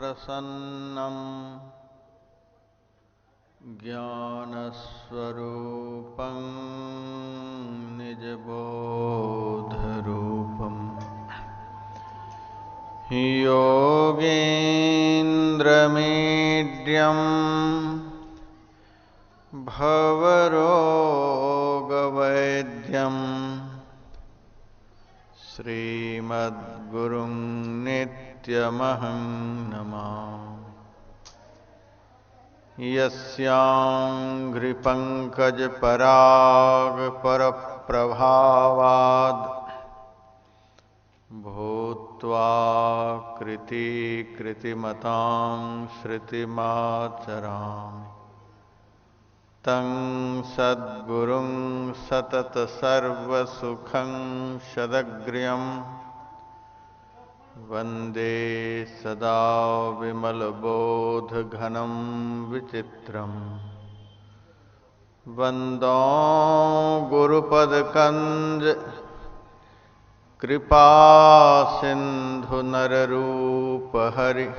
प्रसन्नं ज्ञानस्वरूपं निजबोधरूपं योगीन्द्रमीड्यं भवरोगवैद्यं श्रीमद्गुरुं नित्यमहं नमामि। यस्याङ्घ्रिपङ्कजपरागपरप्रभावाद् भूत्वा कृतिकृतिमतां श्रुतिमाचरामि तं सद्गुरुं सततसर्वसुखं सदग्र्यं वन्दे सदा विमलबोधघनं विचित्रं। वन्दो गुरुपदकञ्ज कृपासिन्धुनररूपहरि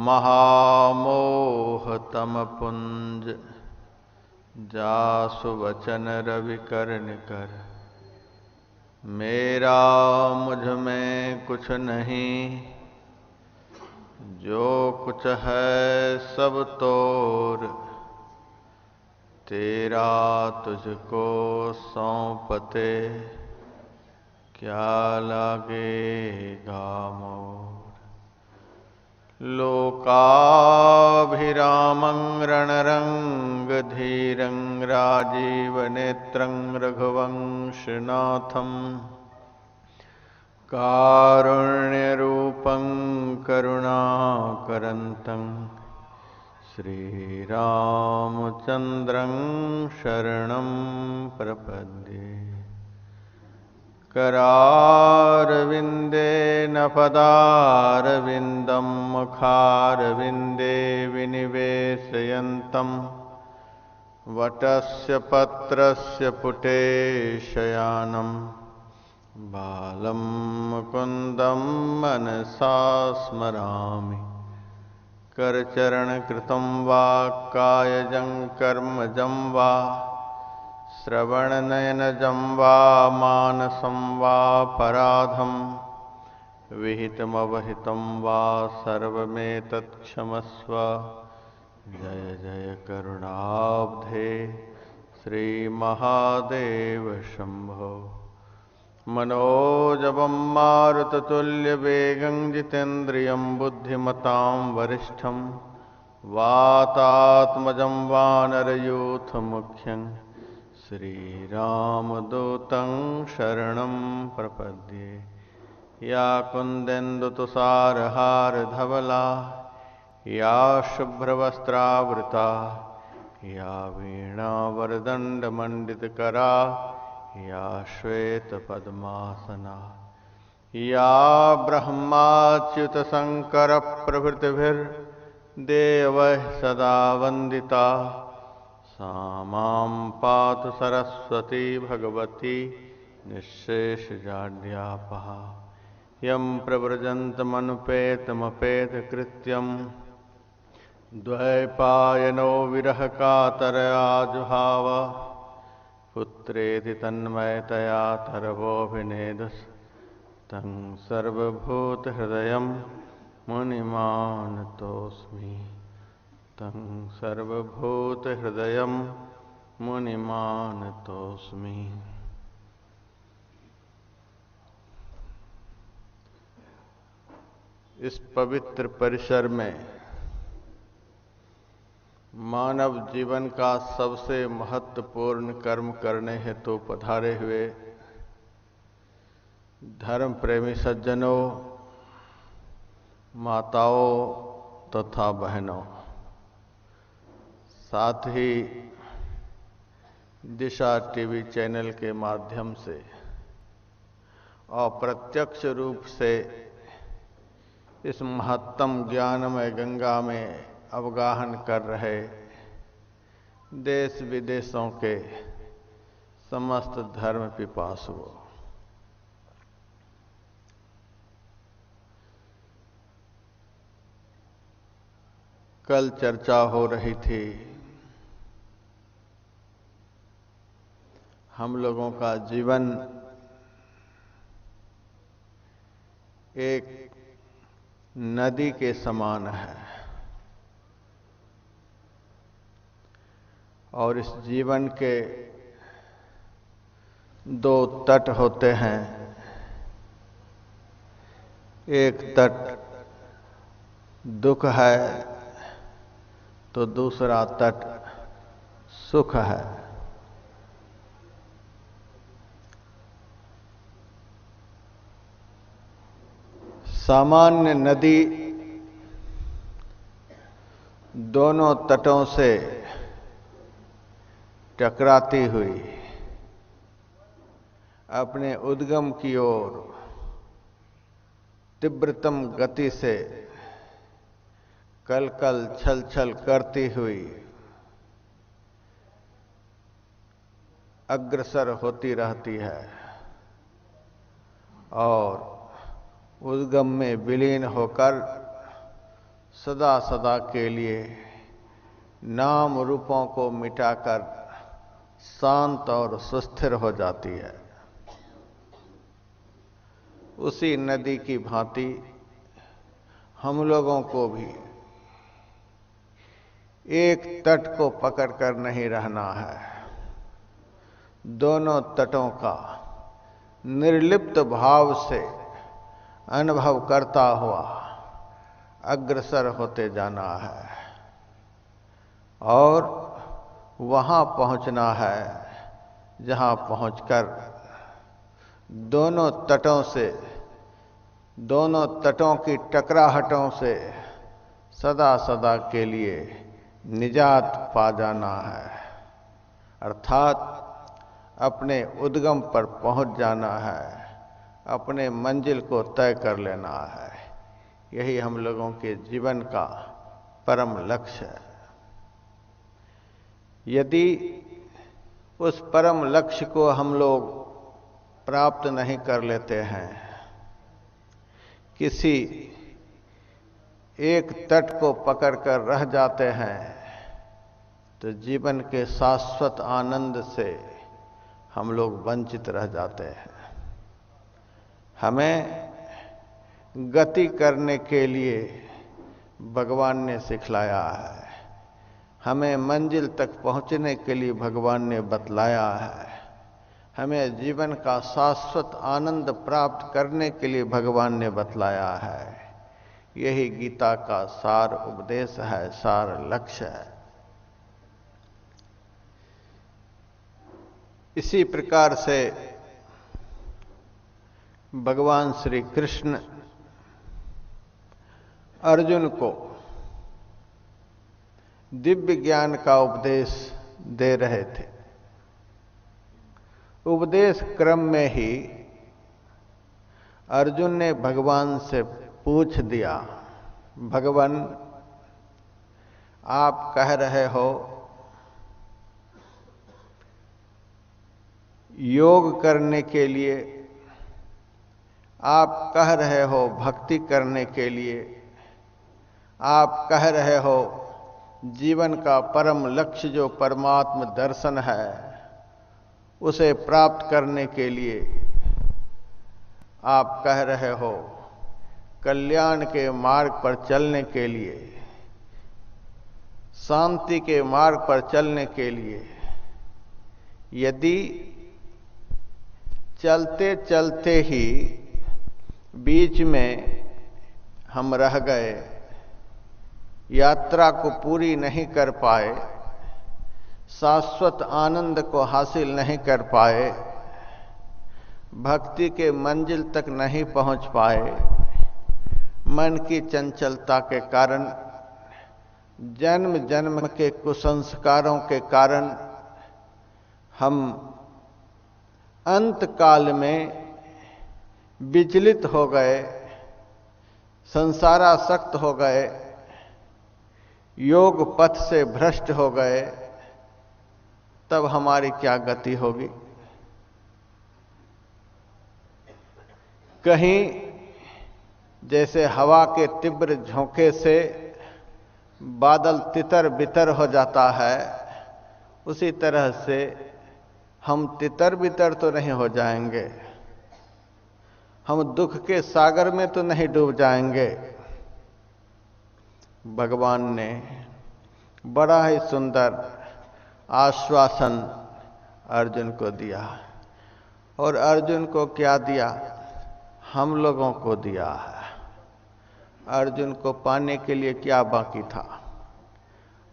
महामोहतमपुञ्ज जासु वचन रविकर्णिकर। मेरा मुझ में कुछ नहीं, जो कुछ है सब तोर, तेरा तुझको सौंपते क्या लागेगा मोर। लोकाभिरामं रणरंगधीरं राजीवनेत्रं रघुवंशनाथं कारुण्यरूपं करुणाकरन्तं श्रीरामचन्द्रं शरणं प्रपद्ये। करारविन्देन पदारविन्दं मुखारविन्दे विनिवेशयन्तं वटस्य पत्रस्य पुटे शयानं बालं मुकुन्दं मनसा स्मरामि। करचरणकृतं वा कायजं कर्मजं वा श्रवणनयनजं वा मानसं वापराधं विहितमवहितं वा सर्वमेतत्क्षमस्व। जय जय करुणाब्धे श्रीमहादेव शंभो। मनोजवं मारुततुल्यवेगं जितेन्द्रियं बुद्धिमतां वरिष्ठं वातात्मजं वानरयूथमुख्यं श्रीरामदूतं शरणं प्रपद्ये। या कुन्देन्दुतुषारहारधवला या शुभ्रवस्त्रावृता या वीणावरदण्डमण्डितकरा या श्वेतपद्मासना या ब्रह्माच्युतशङ्करप्रभृतिभिर्देवैः सदा वन्दिता सा मां पातु सरस्वती भगवती निःशेषजाड्यापहा। यं प्रव्रजन्तमनुपेतमपेतकृत्यं द्वैपायनो विरहकातरया जुहाव। पुत्रेति तन्मयतया तरवोऽभिनेदुस् तं सर्वभूतहृदयं मुनिमानतोऽस्मि। तं सर्वभूतहृदयं मुनिमानतोऽस्मि। इस पवित्र परिसर में मानव जीवन का सबसे महत्वपूर्ण कर्म करने हेतु पधारे हुए धर्म प्रेमी सज्जनों, माताओं तथा बहनों, साथ ही दिशा टीवी चैनल के माध्यम से अप्रत्यक्ष रूप से इस महत्तम ज्ञानमय गंगा में अवगाहन कर रहे देश विदेशों के समस्त धर्म कल चर्चा हो रही थी, हम लोगों का जीवन एक नदी के समान है और इस जीवन के दो तट होते हैं। एक तट दुख है तो दूसरा तट सुख है। सामान्य नदी दोनों तटों से टकराती हुई अपने उद्गम की ओर तीव्रतम गति से कल कल छल छल करती हुई अग्रसर होती रहती है और उद्गम में विलीन होकर सदा सदा के लिए नाम रूपों को मिटाकर शांत और सुस्थिर हो जाती है। उसी नदी की भांति हम लोगों को भी एक तट को पकड़कर नहीं रहना है, दोनों तटों का निर्लिप्त भाव से अनुभव करता हुआ अग्रसर होते जाना है और वहां पहुंचना है जहां पहुंचकर दोनों तटों की टकराहटों से सदा सदा के लिए निजात पा जाना है, अर्थात अपने उद्गम पर पहुंच जाना है, अपने मंजिल को तय कर लेना है। यही हम लोगों के जीवन का परम लक्ष्य है। यदि उस परम लक्ष्य को हम लोग प्राप्त नहीं कर लेते हैं, किसी एक तट को पकड़कर रह जाते हैं, तो जीवन के शाश्वत आनंद से हम लोग वंचित रह जाते हैं। हमें गति करने के लिए भगवान ने सिखलाया है, हमें मंजिल तक पहुंचने के लिए भगवान ने बतलाया है, हमें जीवन का शाश्वत आनंद प्राप्त करने के लिए भगवान ने बतलाया है। यही गीता का सार उपदेश है, सार लक्ष्य है। इसी प्रकार से भगवान श्री कृष्ण अर्जुन को दिव्य ज्ञान का उपदेश दे रहे थे। उपदेश क्रम में ही अर्जुन ने भगवान से पूछ दिया, भगवान आप कह रहे हो योग करने के लिए, आप कह रहे हो भक्ति करने के लिए, आप कह रहे हो जीवन का परम लक्ष्य जो परमात्म दर्शन है उसे प्राप्त करने के लिए, आप कह रहे हो कल्याण के मार्ग पर चलने के लिए, शांति के मार्ग पर चलने के लिए, यदि चलते चलते ही बीच में हम रह गए, यात्रा को पूरी नहीं कर पाए, शाश्वत आनंद को हासिल नहीं कर पाए, भक्ति के मंजिल तक नहीं पहुंच पाए, मन की चंचलता के कारण, जन्म जन्म के कुसंस्कारों के कारण हम अंत काल में विचलित हो गए, संसारासक्त हो गए, योग पथ से भ्रष्ट हो गए, तब हमारी क्या गति होगी? कहीं जैसे हवा के तीव्र झोंके से बादल तितर बितर हो जाता है, उसी तरह से हम तितर बितर तो नहीं हो जाएंगे, हम दुख के सागर में तो नहीं डूब जाएंगे। भगवान ने बड़ा ही सुंदर आश्वासन अर्जुन को दिया। और अर्जुन को क्या दिया? हम लोगों को दिया है। अर्जुन को पाने के लिए क्या बाकी था?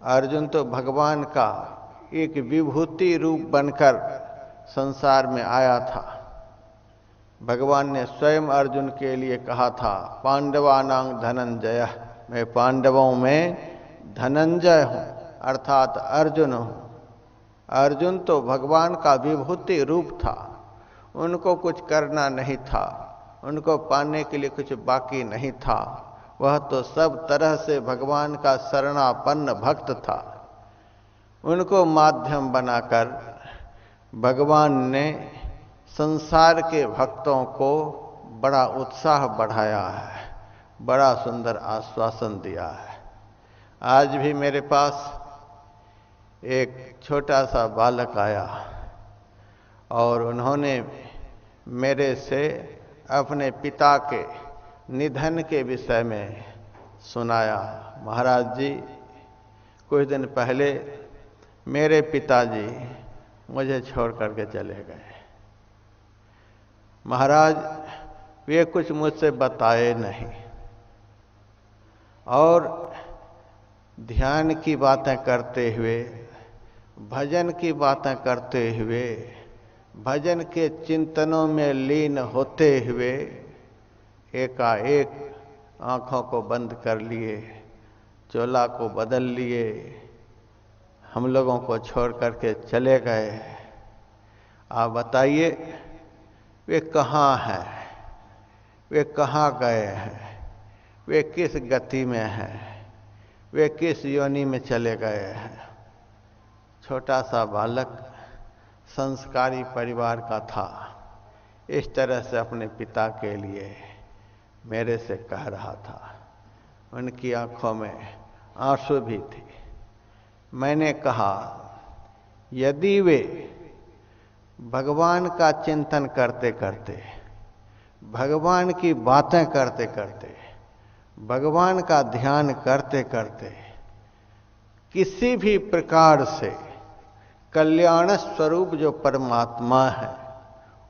अर्जुन तो भगवान का एक विभूति रूप बनकर संसार में आया था। भगवान ने स्वयं अर्जुन के लिए कहा था, पांडवानां धनंजय, मैं पांडवों में धनंजय हूं, अर्थात अर्जुन हूं। अर्जुन तो भगवान का विभूति रूप था, उनको कुछ करना नहीं था, उनको पाने के लिए कुछ बाकी नहीं था। वह तो सब तरह से भगवान का शरणापन्न भक्त था। उनको माध्यम बनाकर भगवान ने संसार के भक्तों को बड़ा उत्साह बढ़ाया है, बड़ा सुंदर आश्वासन दिया है। आज भी मेरे पास एक छोटा सा बालक आया और उन्होंने मेरे से अपने पिता के निधन के विषय में सुनाया। महाराज जी, कुछ दिन पहले मेरे पिताजी मुझे छोड़ करके चले गए। महाराज, वे कुछ मुझसे बताए नहीं और ध्यान की बातें करते हुए, भजन की बातें करते हुए, भजन के चिंतनों में लीन होते हुए एकाएक आंखों को बंद कर लिए, चोला को बदल लिए, हम लोगों को छोड़ करके चले गए। आप बताइए, वे कहाँ हैं? वे कहाँ गए हैं? वे किस गति में हैं? वे किस योनि में चले गए हैं? छोटा सा बालक संस्कारी परिवार का था, इस तरह से अपने पिता के लिए मेरे से कह रहा था। उनकी आंखों में आंसू भी थे। मैंने कहा, यदि वे भगवान का चिंतन करते करते, भगवान की बातें करते करते, भगवान का ध्यान करते करते किसी भी प्रकार से कल्याण स्वरूप जो परमात्मा है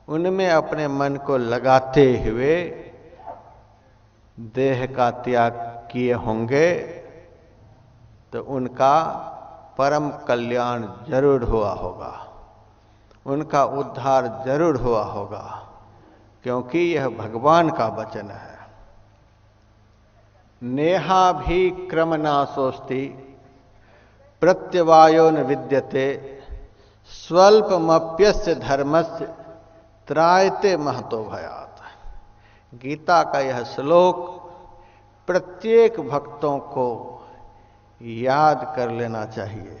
उनमें अपने मन को लगाते हुए देह का त्याग किए होंगे तो उनका परम कल्याण जरूर हुआ होगा, उनका उद्धार जरूर हुआ होगा, क्योंकि यह भगवान का वचन है। नेहाभिक्रमनाशोस्ति प्रत्यवायो न विद्यते स्वल्पमप्यस्य धर्मस्य त्रायते महतो भयात्। गीता का यह श्लोक प्रत्येक भक्तों को याद कर लेना चाहिए।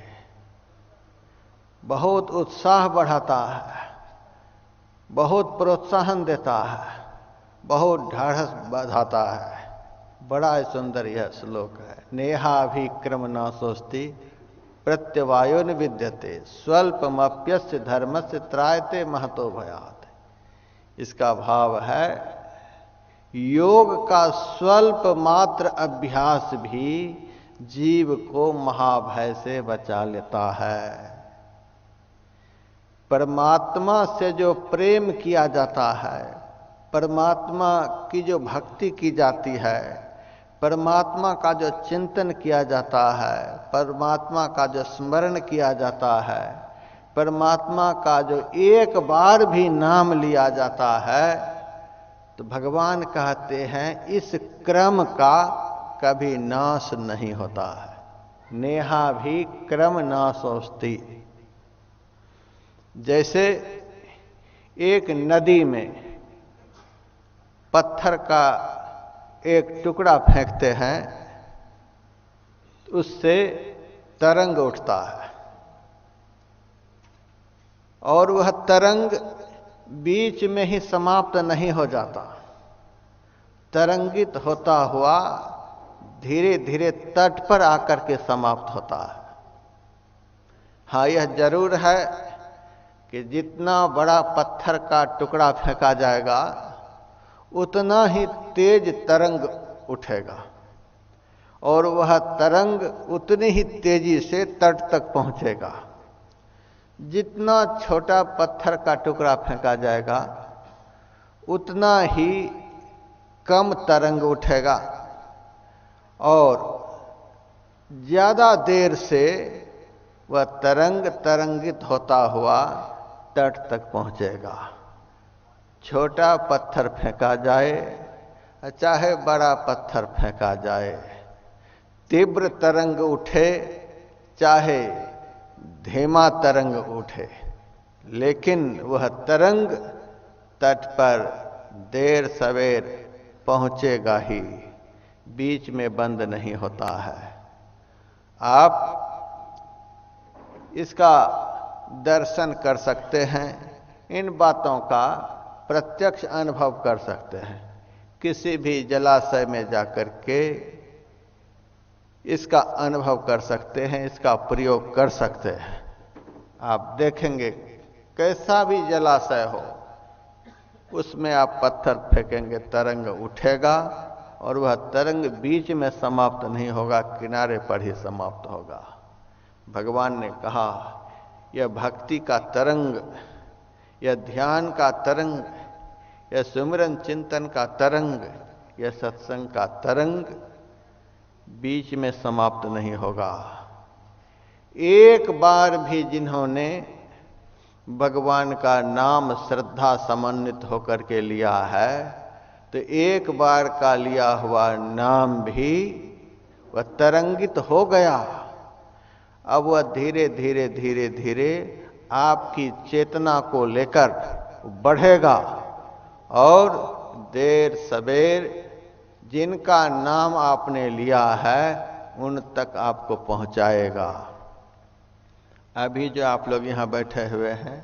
बहुत उत्साह बढ़ाता है, बहुत प्रोत्साहन देता है, बहुत ढाढ़स बढ़ाता है। बड़ा सुंदर यह श्लोक है। नेहाभिक्रमनाशोस्ति प्रत्यवायो न विद्यते स्वल्पमप्यस्य धर्मस्य त्रायते महतो भयात्। इसका भाव है, योग का स्वल्प मात्र अभ्यास भी जीव को महाभय से बचा लेता है। परमात्मा से जो प्रेम किया जाता है, परमात्मा की जो भक्ति की जाती है, परमात्मा का जो चिंतन किया जाता है, परमात्मा का जो स्मरण किया जाता है, परमात्मा का जो एक बार भी नाम लिया जाता है, तो भगवान कहते हैं इस क्रम का कभी नाश नहीं होता है। नेहा भी क्रम नाशोस्ति। जैसे एक नदी में पत्थर का एक टुकड़ा फेंकते हैं, उससे तरंग उठता है और वह तरंग बीच में ही समाप्त नहीं हो जाता, तरंगित होता हुआ धीरे धीरे तट पर आकर के समाप्त होता है। हाँ, यह जरूर है कि जितना बड़ा पत्थर का टुकड़ा फेंका जाएगा उतना ही तेज तरंग उठेगा और वह तरंग उतनी ही तेजी से तट तक पहुंचेगा। जितना छोटा पत्थर का टुकड़ा फेंका जाएगा उतना ही कम तरंग उठेगा और ज्यादा देर से वह तरंग तरंगित होता हुआ तट तक पहुंचेगा। छोटा पत्थर फेंका जाए चाहे बड़ा पत्थर फेंका जाए, तीव्र तरंग उठे चाहे धीमा तरंग उठे, लेकिन वह तरंग तट पर देर सवेर पहुंचेगा ही, बीच में बंद नहीं होता है। आप इसका दर्शन कर सकते हैं, इन बातों का प्रत्यक्ष अनुभव कर सकते हैं। किसी भी जलाशय में जाकर के इसका अनुभव कर सकते हैं, इसका प्रयोग कर सकते हैं। आप देखेंगे कैसा भी जलाशय हो उसमें आप पत्थर फेंकेंगे तरंग उठेगा और वह तरंग बीच में समाप्त नहीं होगा, किनारे पर ही समाप्त होगा। भगवान ने कहा यह भक्ति का तरंग, यह ध्यान का तरंग, यह सुमिरन चिंतन का तरंग, यह सत्संग का तरंग बीच में समाप्त नहीं होगा। एक बार भी जिन्होंने भगवान का नाम श्रद्धा समन्वित होकर के लिया है तो एक बार का लिया हुआ नाम भी वह तरंगित हो गया। अब वह धीरे धीरे धीरे धीरे आपकी चेतना को लेकर बढ़ेगा और देर सवेर जिनका नाम आपने लिया है उन तक आपको पहुंचाएगा। अभी जो आप लोग यहां बैठे हुए हैं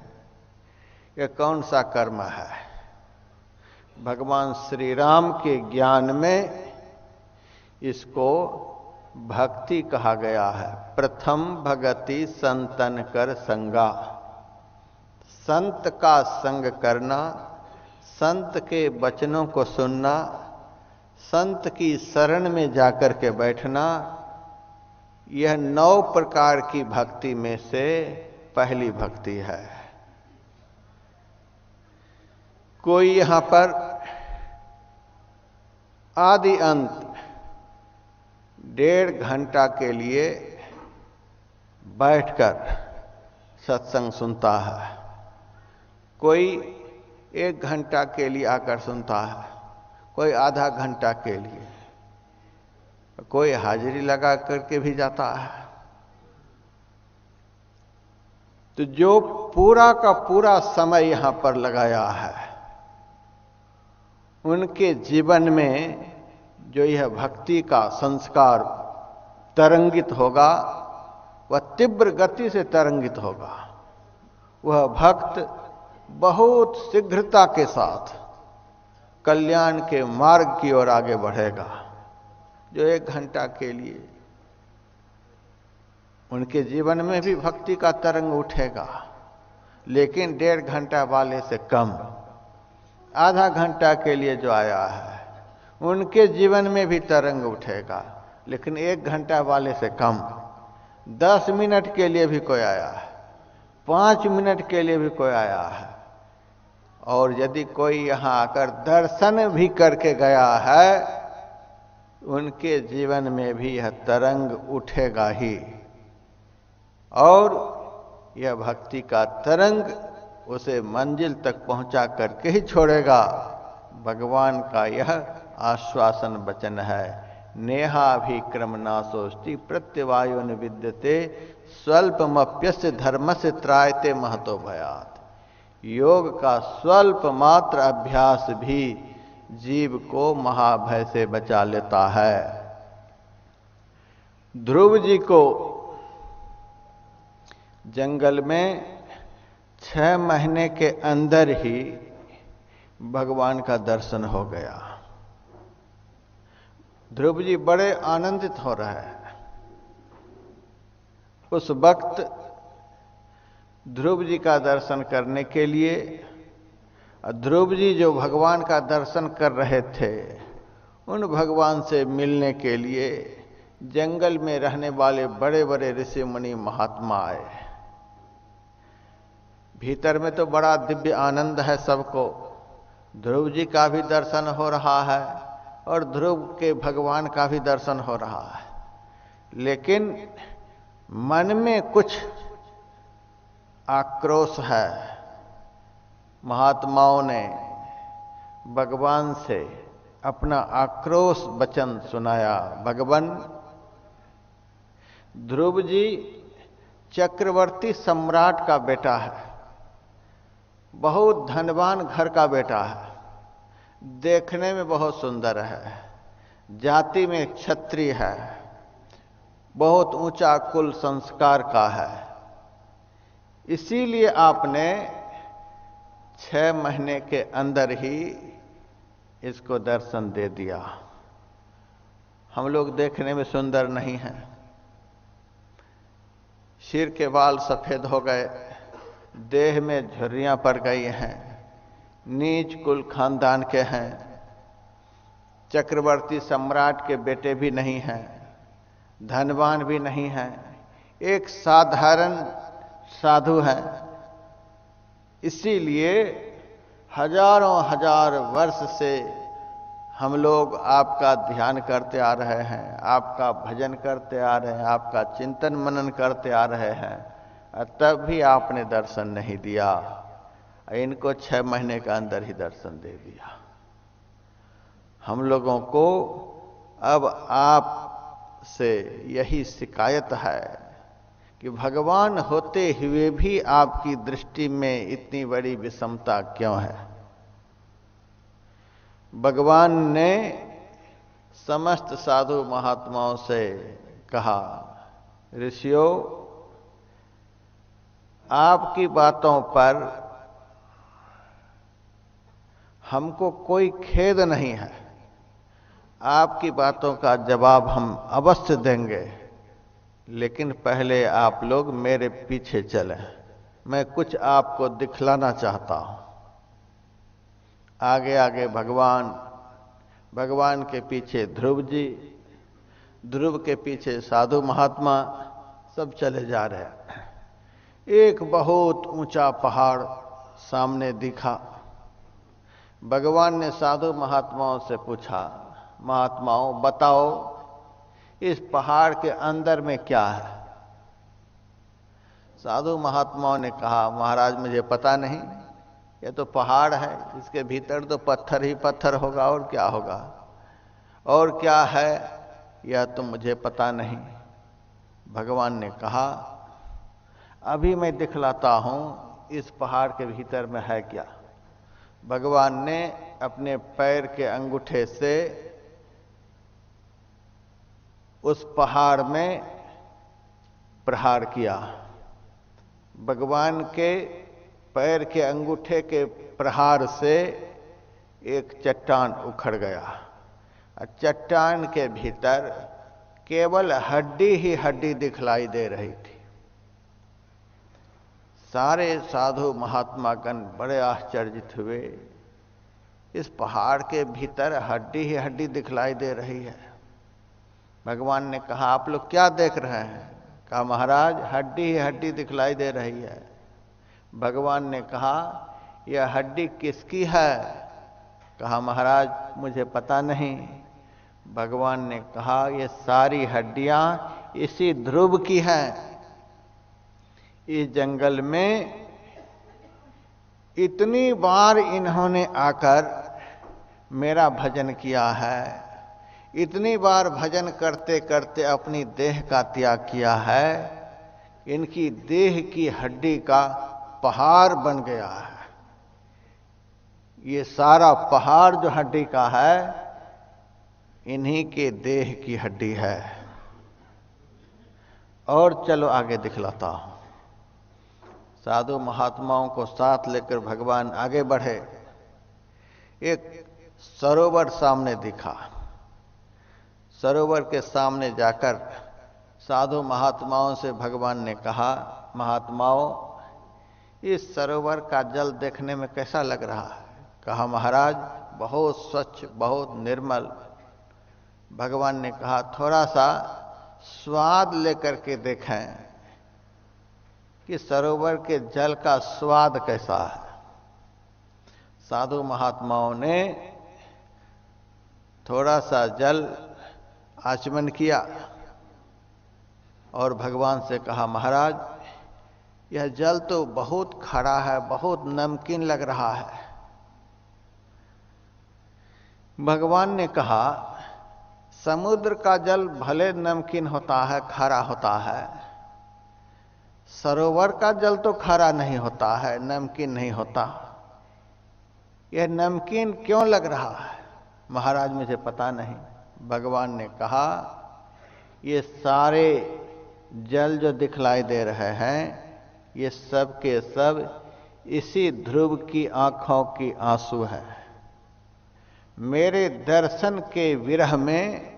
यह कौन सा कर्म है? भगवान श्री राम के ज्ञान में इसको भक्ति कहा गया है। प्रथम भगति संतन कर संगा, संत का संग करना, संत के वचनों को सुनना, संत की शरण में जाकर के बैठना, यह 9 प्रकार की भक्ति में से पहली भक्ति है। कोई यहां पर आदि अंत 1.5 घंटा के लिए बैठकर सत्संग सुनता है, कोई 1 घंटा के लिए आकर सुनता है, कोई आधा घंटा के लिए, कोई हाजिरी लगा करके भी जाता है। तो जो पूरा का पूरा समय यहां पर लगाया है उनके जीवन में जो यह भक्ति का संस्कार तरंगित होगा वह तीव्र गति से तरंगित होगा। वह भक्त बहुत शीघ्रता के साथ कल्याण के मार्ग की ओर आगे बढ़ेगा। जो 1 घंटा के लिए उनके जीवन में भी भक्ति का तरंग उठेगा, लेकिन 1.5 घंटा वाले से कम। आधा घंटा के लिए जो आया है उनके जीवन में भी तरंग उठेगा, लेकिन 1 घंटा वाले से कम। 10 मिनट के लिए भी कोई आया है, 5 मिनट के लिए भी कोई आया है, और यदि कोई यहां आकर दर्शन भी करके गया है उनके जीवन में भी यह तरंग उठेगा ही, और यह भक्ति का तरंग उसे मंजिल तक पहुंचा करके ही छोड़ेगा। भगवान का यह आश्वासन वचन है। नेहाभिक्रम नाशोस्ति प्रत्यवायो निविद्यते स्वल्पमप्यस्य धर्मस्य त्रायते महतो भयात्। योग का स्वल्प मात्र अभ्यास भी जीव को महाभय से बचा लेता है। ध्रुव जी को जंगल में 6 महीने के अंदर ही भगवान का दर्शन हो गया। ध्रुव जी बड़े आनंदित हो रहे हैं। उस वक्त ध्रुव जी का दर्शन करने के लिए, ध्रुव जी जो भगवान का दर्शन कर रहे थे, उन भगवान से मिलने के लिए जंगल में रहने वाले बड़े बड़े ऋषि मुनि महात्मा आए। भीतर में तो बड़ा दिव्य आनंद है सबको, ध्रुव जी का भी दर्शन हो रहा है और ध्रुव के भगवान का भी दर्शन हो रहा है, लेकिन मन में कुछ आक्रोश है। महात्माओं ने भगवान से अपना आक्रोश वचन सुनाया। भगवान, ध्रुव जी चक्रवर्ती सम्राट का बेटा है, बहुत धनवान घर का बेटा है, देखने में बहुत सुंदर है, जाति में क्षत्रिय है, बहुत ऊंचा कुल संस्कार का है। इसीलिए आपने 6 महीने के अंदर ही इसको दर्शन दे दिया। हम लोग देखने में सुंदर नहीं हैं, सिर के बाल सफेद हो गए, देह में झुर्रियां पड़ गई हैं, नीच कुल खानदान के हैं, चक्रवर्ती सम्राट के बेटे भी नहीं हैं, धनवान भी नहीं हैं, एक साधारण साधु हैं। इसीलिए हजारों हजार वर्ष से हम लोग आपका ध्यान करते आ रहे हैं, आपका भजन करते आ रहे हैं, आपका चिंतन मनन करते आ रहे हैं, तब भी आपने दर्शन नहीं दिया। इनको 6 महीने के अंदर ही दर्शन दे दिया। हम लोगों को अब आप से यही शिकायत है कि भगवान होते हुए भी आपकी दृष्टि में इतनी बड़ी विषमता क्यों है। भगवान ने समस्त साधु महात्माओं से कहा, ऋषियों, आपकी बातों पर हमको कोई खेद नहीं है, आपकी बातों का जवाब हम अवश्य देंगे, लेकिन पहले आप लोग मेरे पीछे चलें, मैं कुछ आपको दिखलाना चाहता हूं। आगे आगे भगवान, भगवान के पीछे ध्रुव जी, ध्रुव के पीछे साधु महात्मा, सब चले जा रहे हैं। एक बहुत ऊंचा पहाड़ सामने दिखा। भगवान ने साधु महात्माओं से पूछा, महात्माओं बताओ इस पहाड़ के अंदर में क्या है। साधु महात्माओं ने कहा, महाराज मुझे पता नहीं, यह तो पहाड़ है, इसके भीतर तो पत्थर ही पत्थर होगा और क्या होगा, और क्या है यह तो मुझे पता नहीं। भगवान ने कहा, अभी मैं दिखलाता हूं इस पहाड़ के भीतर में है क्या। भगवान ने अपने पैर के अंगूठे से उस पहाड़ में प्रहार किया। भगवान के पैर के अंगूठे के प्रहार से एक चट्टान उखड़ गया। चट्टान के भीतर केवल हड्डी ही हड्डी दिखलाई दे रही थी। सारे साधु महात्मागण बड़े आश्चर्यित हुए, इस पहाड़ के भीतर हड्डी ही हड्डी दिखलाई दे रही है। भगवान ने कहा, आप लोग क्या देख रहे हैं। कहा, महाराज हड्डी ही हड्डी दिखलाई दे रही है। भगवान ने कहा, यह हड्डी किसकी है। कहा, महाराज मुझे पता नहीं। भगवान ने कहा, ये सारी हड्डियां इसी ध्रुव की हैं। इस जंगल में इतनी बार इन्होंने आकर मेरा भजन किया है, इतनी बार भजन करते करते अपनी देह का त्याग किया है, इनकी देह की हड्डी का पहाड़ बन गया है। ये सारा पहाड़ जो हड्डी का है, इन्हीं के देह की हड्डी है। और चलो आगे दिखलाता हूं। साधु महात्माओं को साथ लेकर भगवान आगे बढ़े। एक सरोवर सामने दिखा। सरोवर के सामने जाकर साधु महात्माओं से भगवान ने कहा, महात्माओं, इस सरोवर का जल देखने में कैसा लग रहा है? कहा, महाराज बहुत स्वच्छ, बहुत निर्मल। भगवान ने कहा, थोड़ा सा स्वाद लेकर के देखें कि सरोवर के जल का स्वाद कैसा है। साधु महात्माओं ने थोड़ा सा जल आचमन किया और भगवान से कहा, महाराज यह जल तो बहुत खड़ा है, बहुत नमकीन लग रहा है। भगवान ने कहा, समुद्र का जल भले नमकीन होता है, खारा होता है, सरोवर का जल तो खारा नहीं होता है, नमकीन नहीं होता। यह नमकीन क्यों लग रहा है? महाराज मुझे पता नहीं। भगवान ने कहा, ये सारे जल जो दिखलाई दे रहे हैं, ये सब के सब इसी ध्रुव की आंखों की आंसू है। मेरे दर्शन के विरह में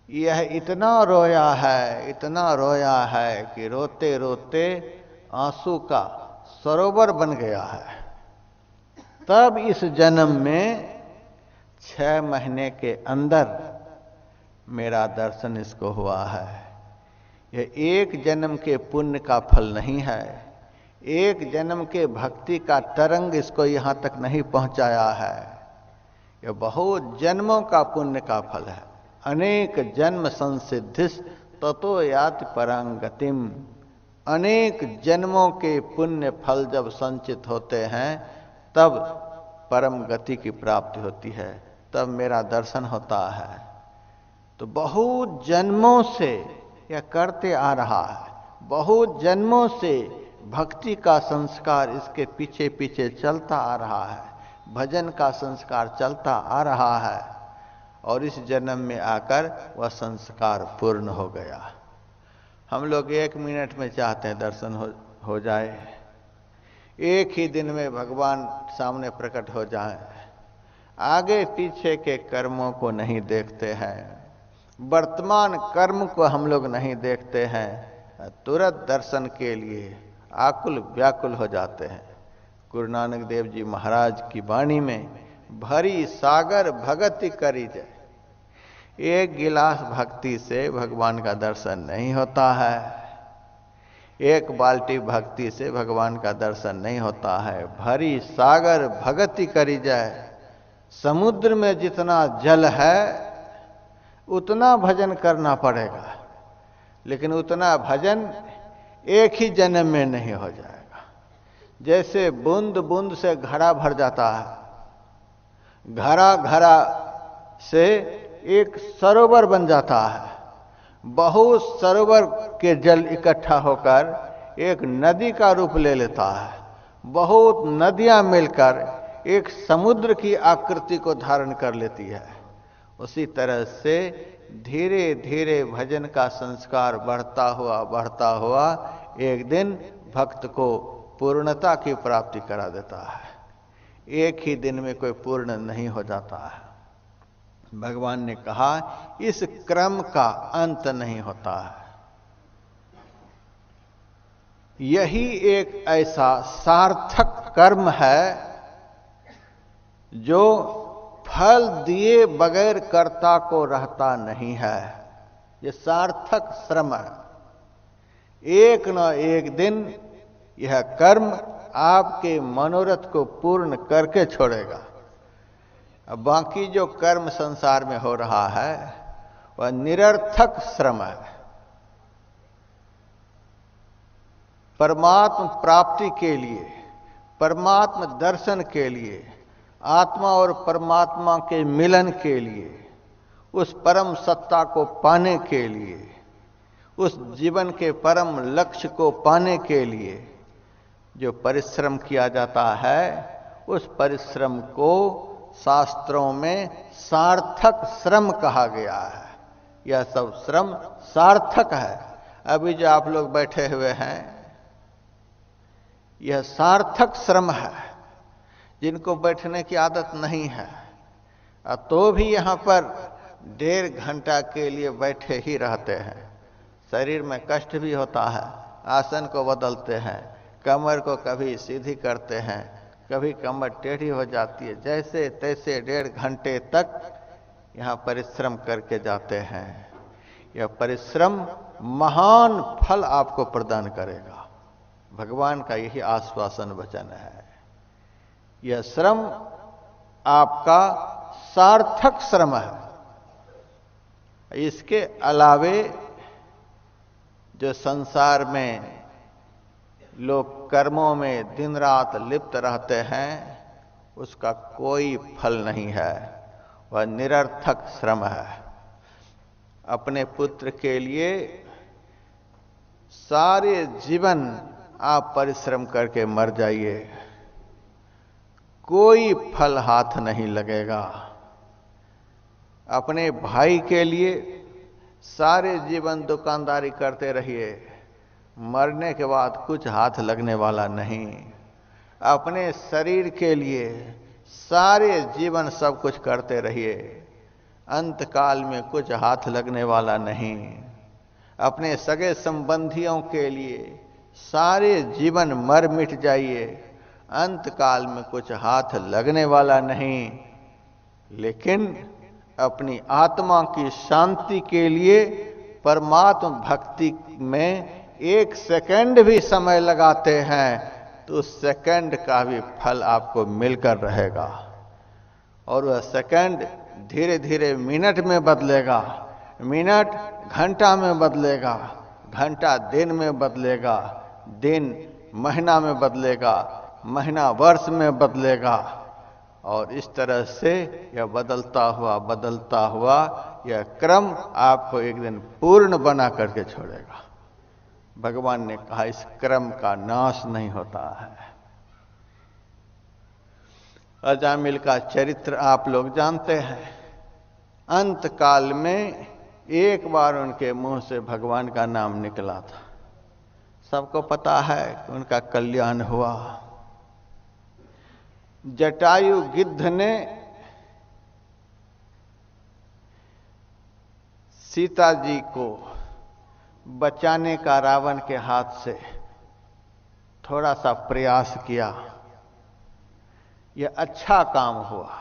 यह इतना रोया है, इतना रोया है कि रोते रोते आंसू का सरोवर बन गया है। तब इस जन्म में 6 महीने के अंदर मेरा दर्शन इसको हुआ है। यह एक जन्म के पुण्य का फल नहीं है, एक जन्म के भक्ति का तरंग इसको यहां तक नहीं पहुंचाया है। यह बहुत जन्मों का पुण्य का फल है। अनेक जन्म संसिद्धिस ततो याति परां गतिम। अनेक जन्मों के पुण्य फल जब संचित होते हैं तब परम गति की प्राप्ति होती है, तब मेरा दर्शन होता है। तो बहुत जन्मों से यह करते आ रहा है, बहुत जन्मों से भक्ति का संस्कार इसके पीछे पीछे चलता आ रहा है, भजन का संस्कार चलता आ रहा है, और इस जन्म में आकर वह संस्कार पूर्ण हो गया। हम लोग 1 मिनट में चाहते हैं दर्शन हो जाए, एक ही दिन में भगवान सामने प्रकट हो जाए, आगे पीछे के कर्मों को नहीं देखते हैं, वर्तमान कर्म को हम लोग नहीं देखते हैं, तुरंत दर्शन के लिए आकुल व्याकुल हो जाते हैं। गुरु नानक देव जी महाराज की वाणी में, भरी सागर भगति करी जय। एक गिलास भक्ति से भगवान का दर्शन नहीं होता है, एक बाल्टी भक्ति से भगवान का दर्शन नहीं होता है। भरी सागर भगति करी जाए। समुद्र में जितना जल है उतना भजन करना पड़ेगा, लेकिन उतना भजन एक ही जन्म में नहीं हो जाएगा। जैसे बूंद बूंद से घड़ा भर जाता है, घड़ा घड़ा से एक सरोवर बन जाता है, बहुत सरोवर के जल इकट्ठा होकर एक नदी का रूप ले लेता है, बहुत नदियां मिलकर एक समुद्र की आकृति को धारण कर लेती है। उसी तरह से धीरे धीरे भजन का संस्कार बढ़ता हुआ एक दिन भक्त को पूर्णता की प्राप्ति करा देता है। एक ही दिन में कोई पूर्ण नहीं हो जाता है। भगवान ने कहा, इस क्रम का अंत नहीं होता है। यही एक ऐसा सार्थक कर्म है जो फल दिए बगैर कर्ता को रहता नहीं है। यह सार्थक श्रम है। एक न एक दिन यह कर्म आपके मनोरथ को पूर्ण करके छोड़ेगा। अब बाकी जो कर्म संसार में हो रहा है वह निरर्थक श्रम है। परमात्म प्राप्ति के लिए, परमात्म दर्शन के लिए, आत्मा और परमात्मा के मिलन के लिए, उस परम सत्ता को पाने के लिए, उस जीवन के परम लक्ष्य को पाने के लिए जो परिश्रम किया जाता है, उस परिश्रम को शास्त्रों में सार्थक श्रम कहा गया है। यह सब श्रम सार्थक है। अभी जो आप लोग बैठे हुए हैं, यह सार्थक श्रम है। जिनको बैठने की आदत नहीं है तो भी यहां पर 1.5 घंटा के लिए बैठे ही रहते हैं। शरीर में कष्ट भी होता है, आसन को बदलते हैं, कमर को कभी सीधी करते हैं, कभी कमर टेढ़ी हो जाती है, जैसे तैसे 1.5 घंटे तक यहाँ परिश्रम करके जाते हैं। यह परिश्रम महान फल आपको प्रदान करेगा। भगवान का यही आश्वासन वचन है। यह श्रम आपका सार्थक श्रम है। इसके अलावे जो संसार में लोग कर्मों में दिन रात लिप्त रहते हैं, उसका कोई फल नहीं है, वह निरर्थक श्रम है। अपने पुत्र के लिए सारे जीवन आप परिश्रम करके मर जाइए, कोई फल हाथ नहीं लगेगा। अपने भाई के लिए सारे जीवन दुकानदारी करते रहिए, मरने के बाद कुछ हाथ लगने वाला नहीं। अपने शरीर के लिए सारे जीवन सब कुछ करते रहिए, अंत काल में कुछ हाथ लगने वाला नहीं। अपने सगे संबंधियों के लिए सारे जीवन मर मिट जाइए, अंत काल में कुछ हाथ लगने वाला नहीं। लेकिन अपनी आत्मा की शांति के लिए परमात्मा भक्ति में 1 सेकंड भी समय लगाते हैं तो उस सेकंड का भी फल आपको मिलकर रहेगा। और वह सेकंड धीरे धीरे मिनट में बदलेगा, मिनट घंटा में बदलेगा, घंटा दिन में बदलेगा, दिन महीना में बदलेगा, महीना वर्ष में बदलेगा। और इस तरह से यह बदलता हुआ यह क्रम आपको एक दिन पूर्ण बना करके छोड़ेगा। भगवान ने कहा इस क्रम का नाश नहीं होता है। अजामिल का चरित्र आप लोग जानते हैं। अंत काल में एक बार उनके मुंह से भगवान का नाम निकला था, सबको पता है कि उनका कल्याण हुआ। जटायु गिद्ध ने सीता जी को बचाने का रावण के हाथ से थोड़ा सा प्रयास किया, यह अच्छा काम हुआ।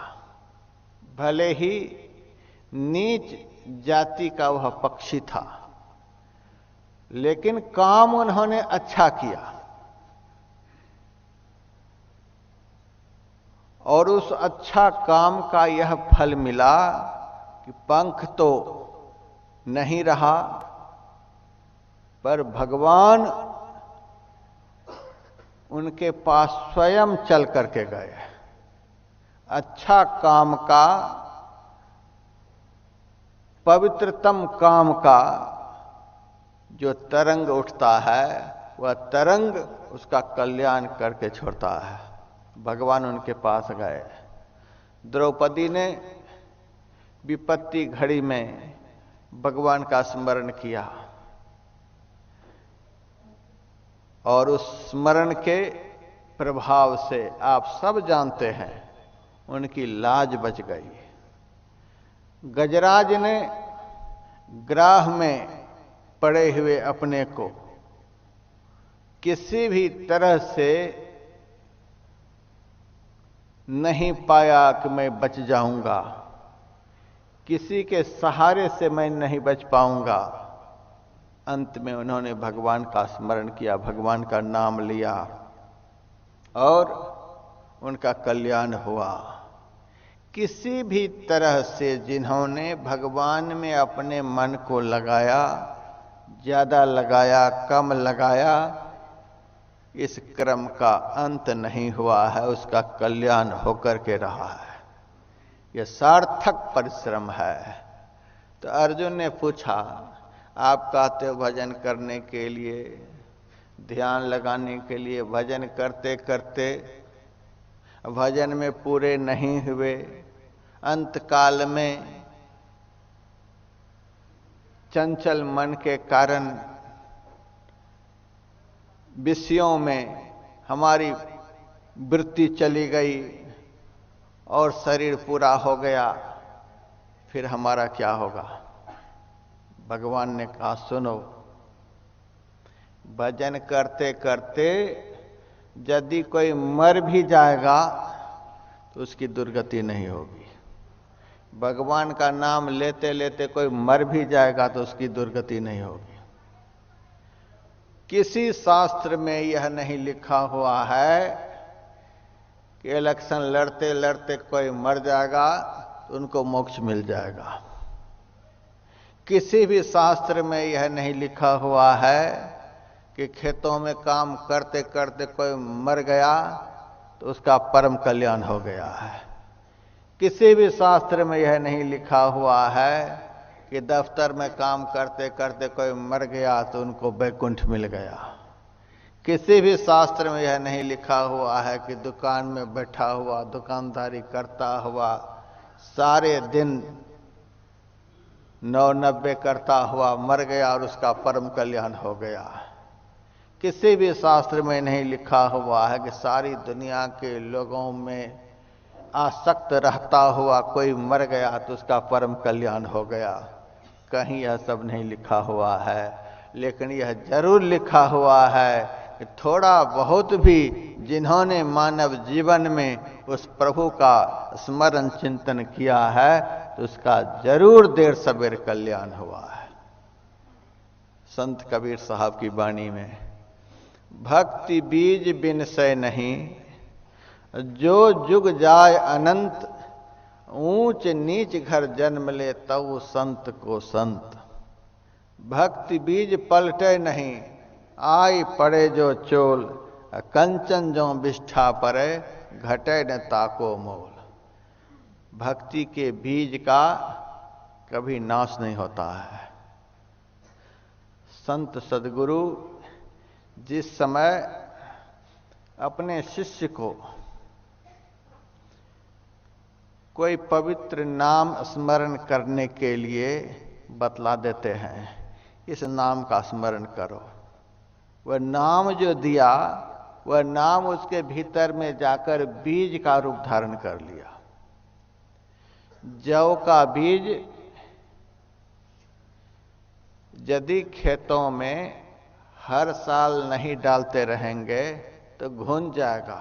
भले ही नीच जाति का वह पक्षी था, लेकिन काम उन्होंने अच्छा किया। और उस अच्छा काम का यह फल मिला कि पंख तो नहीं रहा, पर भगवान उनके पास स्वयं चल करके गए। अच्छा काम का, पवित्रतम काम का जो तरंग उठता है, वह तरंग उसका कल्याण करके छोड़ता है। भगवान उनके पास गए। द्रौपदी ने विपत्ति घड़ी में भगवान का स्मरण किया और उस स्मरण के प्रभाव से आप सब जानते हैं उनकी लाज बच गई। गजराज ने ग्राह में पड़े हुए अपने को किसी भी तरह से नहीं पाया कि मैं बच जाऊंगा, किसी के सहारे से मैं नहीं बच पाऊंगा। अंत में उन्होंने भगवान का स्मरण किया, भगवान का नाम लिया और उनका कल्याण हुआ। किसी भी तरह से जिन्होंने भगवान में अपने मन को लगाया, ज्यादा लगाया कम लगाया, इस क्रम का अंत नहीं हुआ है, उसका कल्याण होकर के रहा है। यह सार्थक परिश्रम है। तो अर्जुन ने पूछा, आप कहते हो भजन करने के लिए, ध्यान लगाने के लिए, भजन करते करते भजन में पूरे नहीं हुए, अंत काल में चंचल मन के कारण विषयों में हमारी वृत्ति चली गई और शरीर पूरा हो गया, फिर हमारा क्या होगा? भगवान ने कहा सुनो, भजन करते करते यदि कोई मर भी जाएगा तो उसकी दुर्गति नहीं होगी। भगवान का नाम लेते लेते कोई मर भी जाएगा तो उसकी दुर्गति नहीं होगी। किसी शास्त्र में यह नहीं लिखा हुआ है कि इलेक्शन लड़ते लड़ते कोई मर जाएगा तो उनको मोक्ष मिल जाएगा। किसी भी शास्त्र में यह नहीं लिखा हुआ है कि खेतों में काम करते करते कोई मर गया तो उसका परम कल्याण हो गया है। किसी भी शास्त्र में यह नहीं लिखा हुआ है कि दफ्तर में काम करते करते कोई मर गया तो उनको वैकुंठ मिल गया। किसी भी शास्त्र में यह नहीं लिखा हुआ है कि दुकान में बैठा हुआ दुकानदारी करता हुआ सारे दिन 99 करता हुआ मर गया और उसका परम कल्याण हो गया। किसी भी शास्त्र में नहीं लिखा हुआ है कि सारी दुनिया के लोगों में आसक्त रहता हुआ कोई मर गया तो उसका परम कल्याण हो गया। कहीं यह सब नहीं लिखा हुआ है, लेकिन यह जरूर लिखा हुआ है कि थोड़ा बहुत भी जिन्होंने मानव जीवन में उस प्रभु का स्मरण चिंतन किया है तो उसका जरूर देर सवेर कल्याण हुआ है। संत कबीर साहब की वाणी में, भक्ति बीज बिन सै नहीं, जो जुग जाय अनंत, ऊंच नीच घर जन्म ले तब संत को संत। भक्ति बीज पलटे नहीं, आई पड़े जो चोल, कंचन जो बिष्ठा परे, घटे न ताको मोल। भक्ति के बीज का कभी नाश नहीं होता है। संत सद्गुरु जिस समय अपने शिष्य को कोई पवित्र नाम स्मरण करने के लिए बतला देते हैं, इस नाम का स्मरण करो, वह नाम जो दिया वह नाम उसके भीतर में जाकर बीज का रूप धारण कर लिया। जौ का बीज यदि खेतों में हर साल नहीं डालते रहेंगे तो घुन जाएगा,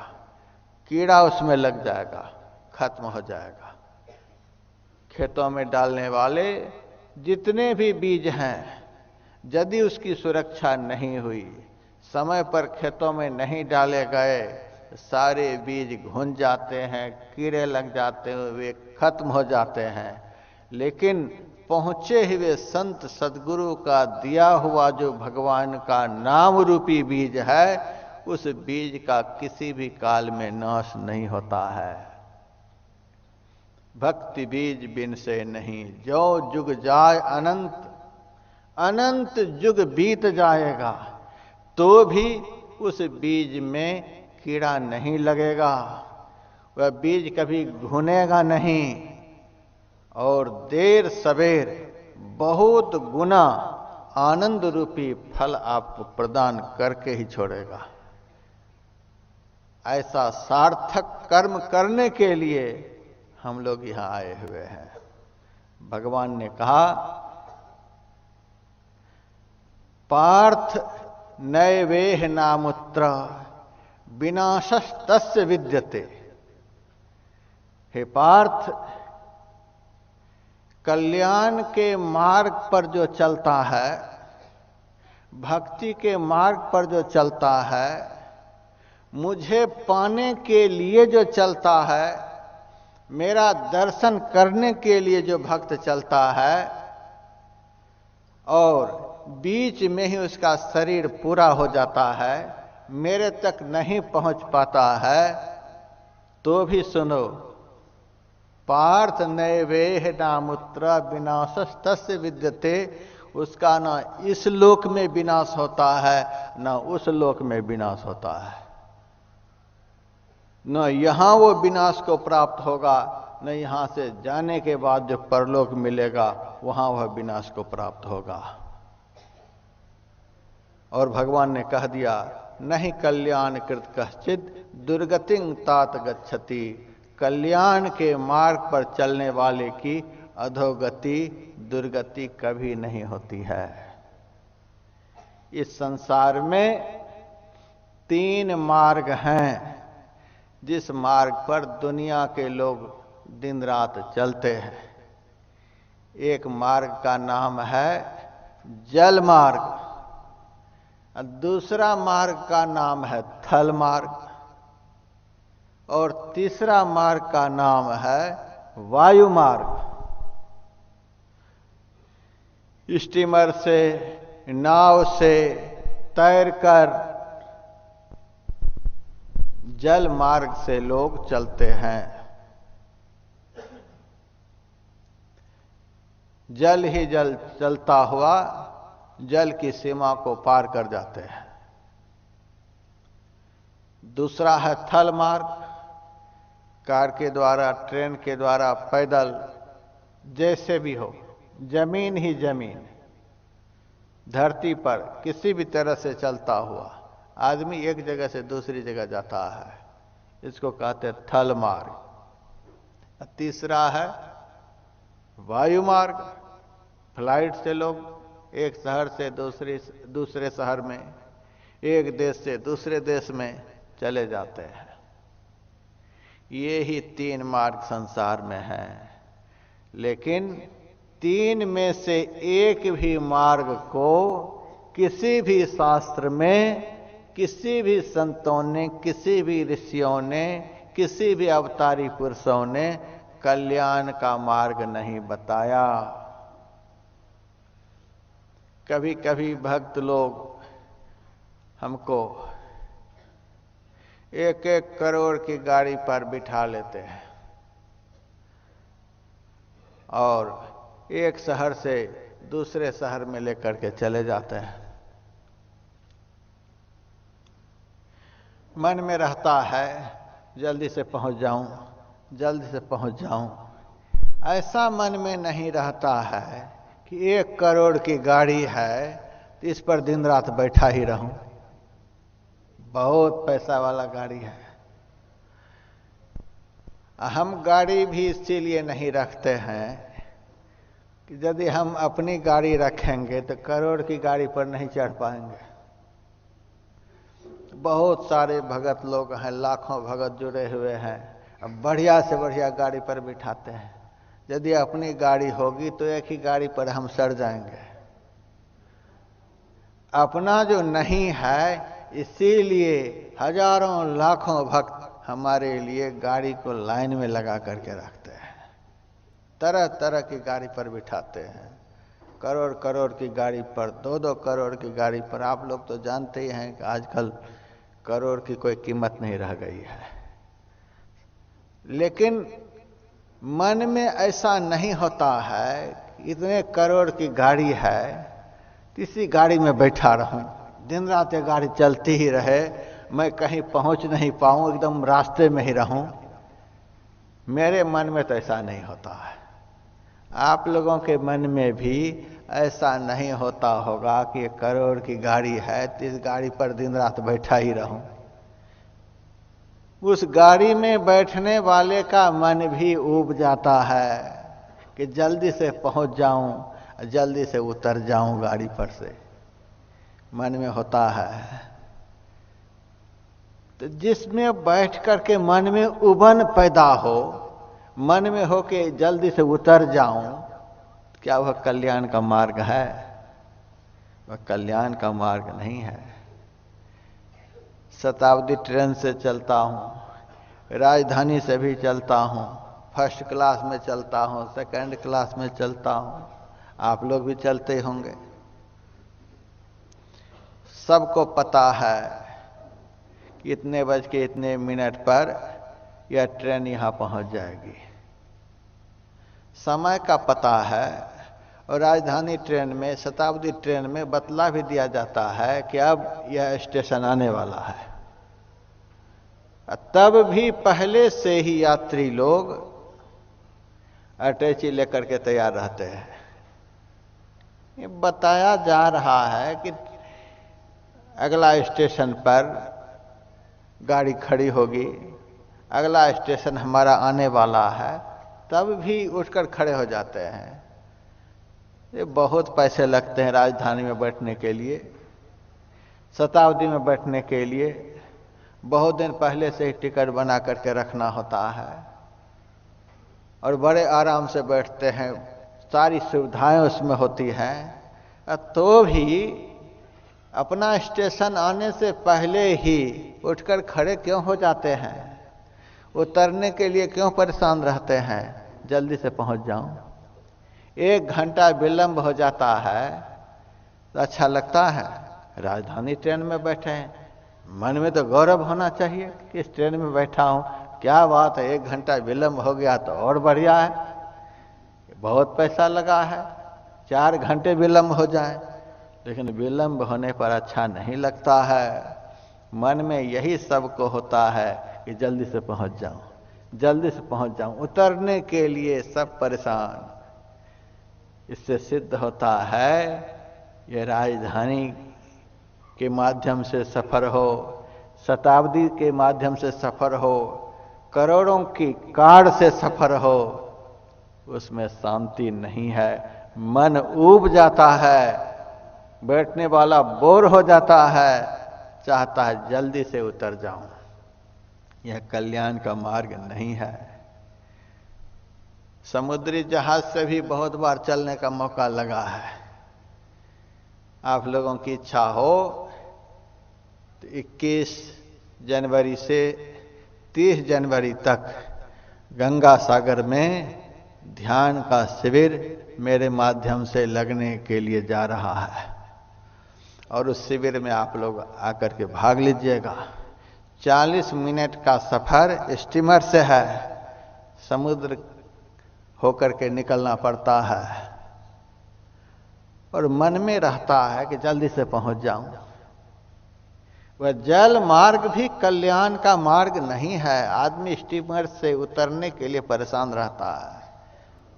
कीड़ा उसमें लग जाएगा, खत्म हो जाएगा। खेतों में डालने वाले जितने भी बीज हैं, यदि उसकी सुरक्षा नहीं हुई, समय पर खेतों में नहीं डाले गए, सारे बीज घुन जाते हैं, कीड़े लग जाते हैं, वे खत्म हो जाते हैं। लेकिन पहुंचे हुए संत सद्गुरु का दिया हुआ जो भगवान का नाम रूपी बीज है, उस बीज का किसी भी काल में नाश नहीं होता है। भक्ति बीज बिन से नहीं, जो जुग जाए अनंत, अनंत जुग बीत जाएगा तो भी उस बीज में कीड़ा नहीं लगेगा, वह बीज कभी घुनेगा नहीं और देर सवेर बहुत गुना आनंद रूपी फल आपको प्रदान करके ही छोड़ेगा। ऐसा सार्थक कर्म करने के लिए हम लोग यहां आए हुए हैं। भगवान ने कहा, पार्थ नैवेह नामुत्र विनाशस्तस्य विद्यते। हे पार्थ, कल्याण के मार्ग पर जो चलता है, भक्ति के मार्ग पर जो चलता है, मुझे पाने के लिए जो चलता है, मेरा दर्शन करने के लिए जो भक्त चलता है और बीच में ही उसका शरीर पूरा हो जाता है, मेरे तक नहीं पहुंच पाता है, तो भी सुनो, पार्थ नैवेह नामुत्र विनाशस्तस्य विद्यते। उसका ना इस लोक में विनाश होता है, ना उस लोक में विनाश होता है। न यहां वो विनाश को प्राप्त होगा, न यहां से जाने के बाद जो परलोक मिलेगा वहां वह विनाश को प्राप्त होगा। और भगवान ने कह दिया, नहीं कल्याण कृत कश्चित दुर्गतिं तात गच्छति। कल्याण के मार्ग पर चलने वाले की अधोगति दुर्गति कभी नहीं होती है। इस संसार में 3 मार्ग हैं जिस मार्ग पर दुनिया के लोग दिन रात चलते हैं। एक मार्ग का नाम है जल मार्ग, दूसरा मार्ग का नाम है थल मार्ग, और तीसरा मार्ग का नाम है वायु मार्ग। स्टीमर से, नाव से तैरकर जल मार्ग से लोग चलते हैं। जल ही जल चलता हुआ जल की सीमा को पार कर जाते हैं। दूसरा है थल मार्ग, कार के द्वारा, ट्रेन के द्वारा, पैदल, जैसे भी हो, जमीन ही जमीन, धरती पर किसी भी तरह से चलता हुआ आदमी एक जगह से दूसरी जगह जाता है। इसको कहते हैं थल मार्ग। तीसरा है वायु मार्ग। फ्लाइट से लोग एक शहर से दूसरे शहर में, एक देश से दूसरे देश में चले जाते हैं। ये ही 3 मार्ग संसार में हैं। लेकिन 3 में से एक भी मार्ग को किसी भी शास्त्र में, किसी भी संतों ने, किसी भी ऋषियों ने, किसी भी अवतारी पुरुषों ने कल्याण का मार्ग नहीं बताया। कभी कभी भक्त लोग हमको 1-1 करोड़ की गाड़ी पर बिठा लेते हैं और एक शहर से दूसरे शहर में लेकर के चले जाते हैं। मन में रहता है जल्दी से पहुंच जाऊं, जल्दी से पहुंच जाऊं। ऐसा मन में नहीं रहता है कि 1 करोड़ की गाड़ी है तो इस पर दिन रात बैठा ही रहूं। बहुत पैसा वाला गाड़ी है। हम गाड़ी भी इसीलिए नहीं रखते हैं कि यदि हम अपनी गाड़ी रखेंगे तो करोड़ की गाड़ी पर नहीं चढ़ पाएंगे। बहुत सारे भगत लोग हैं, लाखों भगत जुड़े हुए हैं, अब बढ़िया से बढ़िया गाड़ी पर बिठाते हैं। यदि अपनी गाड़ी होगी तो एक ही गाड़ी पर हम सड़ जाएंगे। अपना जो नहीं है, इसीलिए हजारों लाखों भक्त हमारे लिए गाड़ी को लाइन में लगा करके रखते हैं, तरह तरह की गाड़ी पर बिठाते हैं। करोड़ करोड़ की गाड़ी पर, 2-2 करोड़ की गाड़ी पर। आप लोग तो जानते ही हैं कि आजकल करोड़ की कोई कीमत नहीं रह गई है। लेकिन मन में ऐसा नहीं होता है कि इतने करोड़ की गाड़ी है तो इसी गाड़ी में बैठा रहूं, दिन रात ये गाड़ी चलती ही रहे, मैं कहीं पहुंच नहीं पाऊं, एकदम रास्ते में ही रहूं। मेरे मन में तो ऐसा नहीं होता है। आप लोगों के मन में भी ऐसा नहीं होता होगा कि 1 करोड़ की गाड़ी है तो इस गाड़ी पर दिन रात बैठा ही रहूं। उस गाड़ी में बैठने वाले का मन भी ऊब जाता है कि जल्दी से पहुंच जाऊं, जल्दी से उतर जाऊं गाड़ी पर से, मन में होता है। तो जिसमें बैठ करके मन में उबन पैदा हो, मन में हो कि जल्दी से उतर जाऊं, क्या वह कल्याण का मार्ग है? वह कल्याण का मार्ग नहीं है। शताब्दी ट्रेन से चलता हूं, राजधानी से भी चलता हूं, फर्स्ट क्लास में चलता हूं, सेकंड क्लास में चलता हूं, आप लोग भी चलते होंगे। सबको पता है कि इतने बज के इतने मिनट पर यह ट्रेन यहां पहुंच जाएगी, समय का पता है। और राजधानी ट्रेन में, शताब्दी ट्रेन में बतला भी दिया जाता है कि अब यह स्टेशन आने वाला है। तब भी पहले से ही यात्री लोग अटैची लेकर के तैयार रहते हैं। ये बताया जा रहा है कि अगला स्टेशन पर गाड़ी खड़ी होगी, अगला स्टेशन हमारा आने वाला है, तब भी उठकर खड़े हो जाते हैं। ये बहुत पैसे लगते हैं राजधानी में बैठने के लिए, शताब्दी में बैठने के लिए बहुत दिन पहले से ही टिकट बना करके रखना होता है और बड़े आराम से बैठते हैं, सारी सुविधाएं उसमें होती हैं। तो भी अपना स्टेशन आने से पहले ही उठकर खड़े क्यों हो जाते हैं? उतरने के लिए क्यों परेशान रहते हैं? जल्दी से पहुंच जाऊं। 1 घंटा विलंब हो जाता है तो अच्छा लगता है? राजधानी ट्रेन में बैठे हैं, मन में तो गौरव होना चाहिए कि इस ट्रेन में बैठा हूं, क्या बात है, 1 घंटा विलंब हो गया तो और बढ़िया है, बहुत पैसा लगा है, 4 घंटे विलंब हो जाए। लेकिन विलंब होने पर अच्छा नहीं लगता है। मन में यही सबको होता है कि जल्दी से पहुंच जाऊं, जल्दी से पहुंच जाऊं। उतरने के लिए सब परेशान। इससे सिद्ध होता है ये राजधानी के माध्यम से सफर हो, शताब्दी के माध्यम से सफर हो, करोड़ों की कार से सफर हो, उसमें शांति नहीं है। मन ऊब जाता है, बैठने वाला बोर हो जाता है, चाहता है जल्दी से उतर जाऊं। यह कल्याण का मार्ग नहीं है। समुद्री जहाज से भी बहुत बार चलने का मौका लगा है। आप लोगों की इच्छा हो तो 21 जनवरी से 30 जनवरी तक गंगा सागर में ध्यान का शिविर मेरे माध्यम से लगने के लिए जा रहा है और उस शिविर में आप लोग आकर के भाग लीजिएगा। 40 मिनट का सफर स्टीमर से है, समुद्र होकर के निकलना पड़ता है और मन में रहता है कि जल्दी से पहुंच जाऊं। वह जल मार्ग भी कल्याण का मार्ग नहीं है। आदमी स्टीमर से उतरने के लिए परेशान रहता है।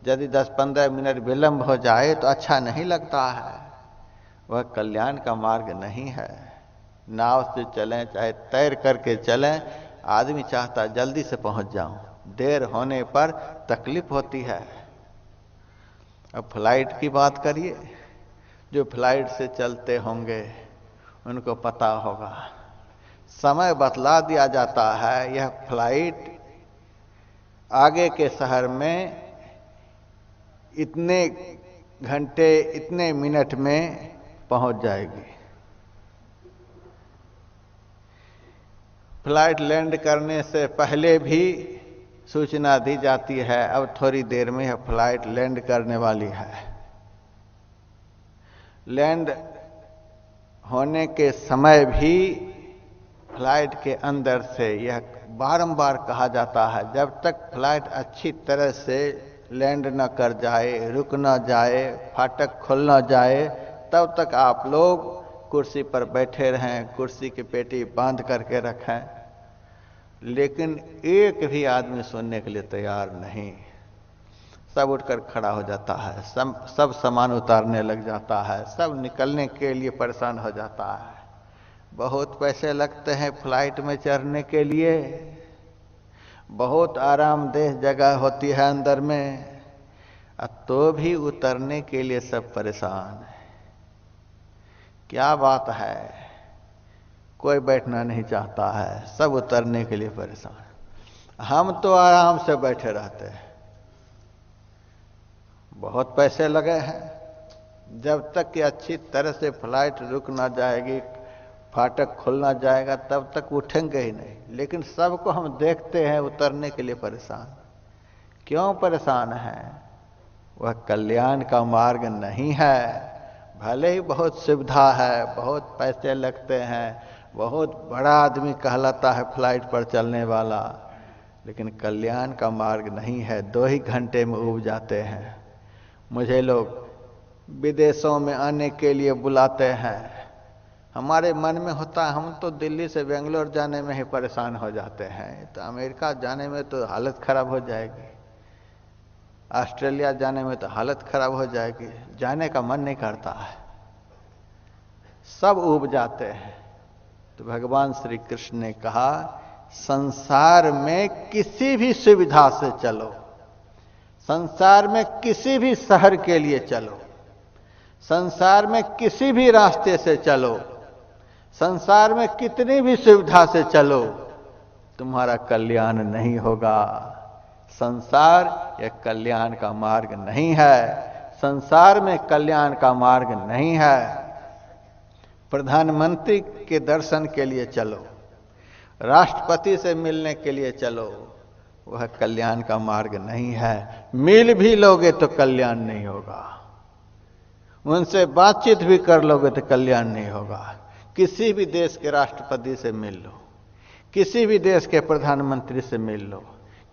यदि 10-15 मिनट विलंब हो जाए तो अच्छा नहीं लगता है। वह कल्याण का मार्ग नहीं है। नाव से चलें चाहे तैर करके चलें, आदमी चाहता है जल्दी से पहुंच जाऊं। देर होने पर तकलीफ होती है। अब फ्लाइट की बात करिए, जो फ्लाइट से चलते होंगे उनको पता होगा, समय बतला दिया जाता है। यह फ्लाइट आगे के शहर में इतने घंटे इतने मिनट में पहुंच जाएगी। फ्लाइट लैंड करने से पहले भी सूचना दी जाती है, अब थोड़ी देर में यह फ्लाइट लैंड करने वाली है। लैंड होने के समय भी फ्लाइट के अंदर से यह बारंबार कहा जाता है, जब तक फ्लाइट अच्छी तरह से लैंड न कर जाए, रुक न जाए, फाटक खुल न जाए, तब तक आप लोग कुर्सी पर बैठे रहें, कुर्सी की पेटी बांध करके रखें। लेकिन एक भी आदमी सुनने के लिए तैयार नहीं। सब उठकर खड़ा हो जाता है, सब सामान उतारने लग जाता है, सब निकलने के लिए परेशान हो जाता है। बहुत पैसे लगते हैं फ्लाइट में चढ़ने के लिए, बहुत आरामदेह जगह होती है अंदर में, तो भी उतरने के लिए सब परेशान है। क्या बात है, कोई बैठना नहीं चाहता है, सब उतरने के लिए परेशान। हम तो आराम से बैठे रहते हैं। बहुत पैसे लगे हैं, जब तक कि अच्छी तरह से फ्लाइट रुक ना जाएगी, फाटक खुलना जाएगा, तब तक उठेंगे ही नहीं। लेकिन सबको हम देखते हैं उतरने के लिए परेशान। क्यों परेशान है? वह कल्याण का मार्ग नहीं है। भले ही बहुत सुविधा है, बहुत पैसे लगते हैं, बहुत बड़ा आदमी कहलाता है फ्लाइट पर चलने वाला, लेकिन कल्याण का मार्ग नहीं है। 2 ही घंटे में उब जाते हैं। मुझे लोग विदेशों में आने के लिए बुलाते हैं, हमारे मन में होता है हम तो दिल्ली से बेंगलोर जाने में ही परेशान हो जाते हैं, तो अमेरिका जाने में तो हालत खराब हो जाएगी, ऑस्ट्रेलिया जाने में तो हालत खराब हो जाएगी, जाने का मन नहीं करता है, सब उब जाते हैं। तो भगवान श्री कृष्ण ने कहा, संसार में किसी भी सुविधा से चलो, संसार में किसी भी शहर के लिए चलो, संसार में किसी भी रास्ते से चलो, संसार में कितनी भी सुविधा से चलो, तुम्हारा कल्याण नहीं होगा। संसार यह कल्याण का मार्ग नहीं है, संसार में कल्याण का मार्ग नहीं है। प्रधानमंत्री के दर्शन के लिए चलो, राष्ट्रपति से मिलने के लिए चलो, वह कल्याण का मार्ग नहीं है। मिल भी लोगे तो कल्याण नहीं होगा, उनसे बातचीत भी कर लोगे तो कल्याण नहीं होगा। किसी भी देश के राष्ट्रपति से मिल लो, किसी भी देश के प्रधानमंत्री से मिल लो,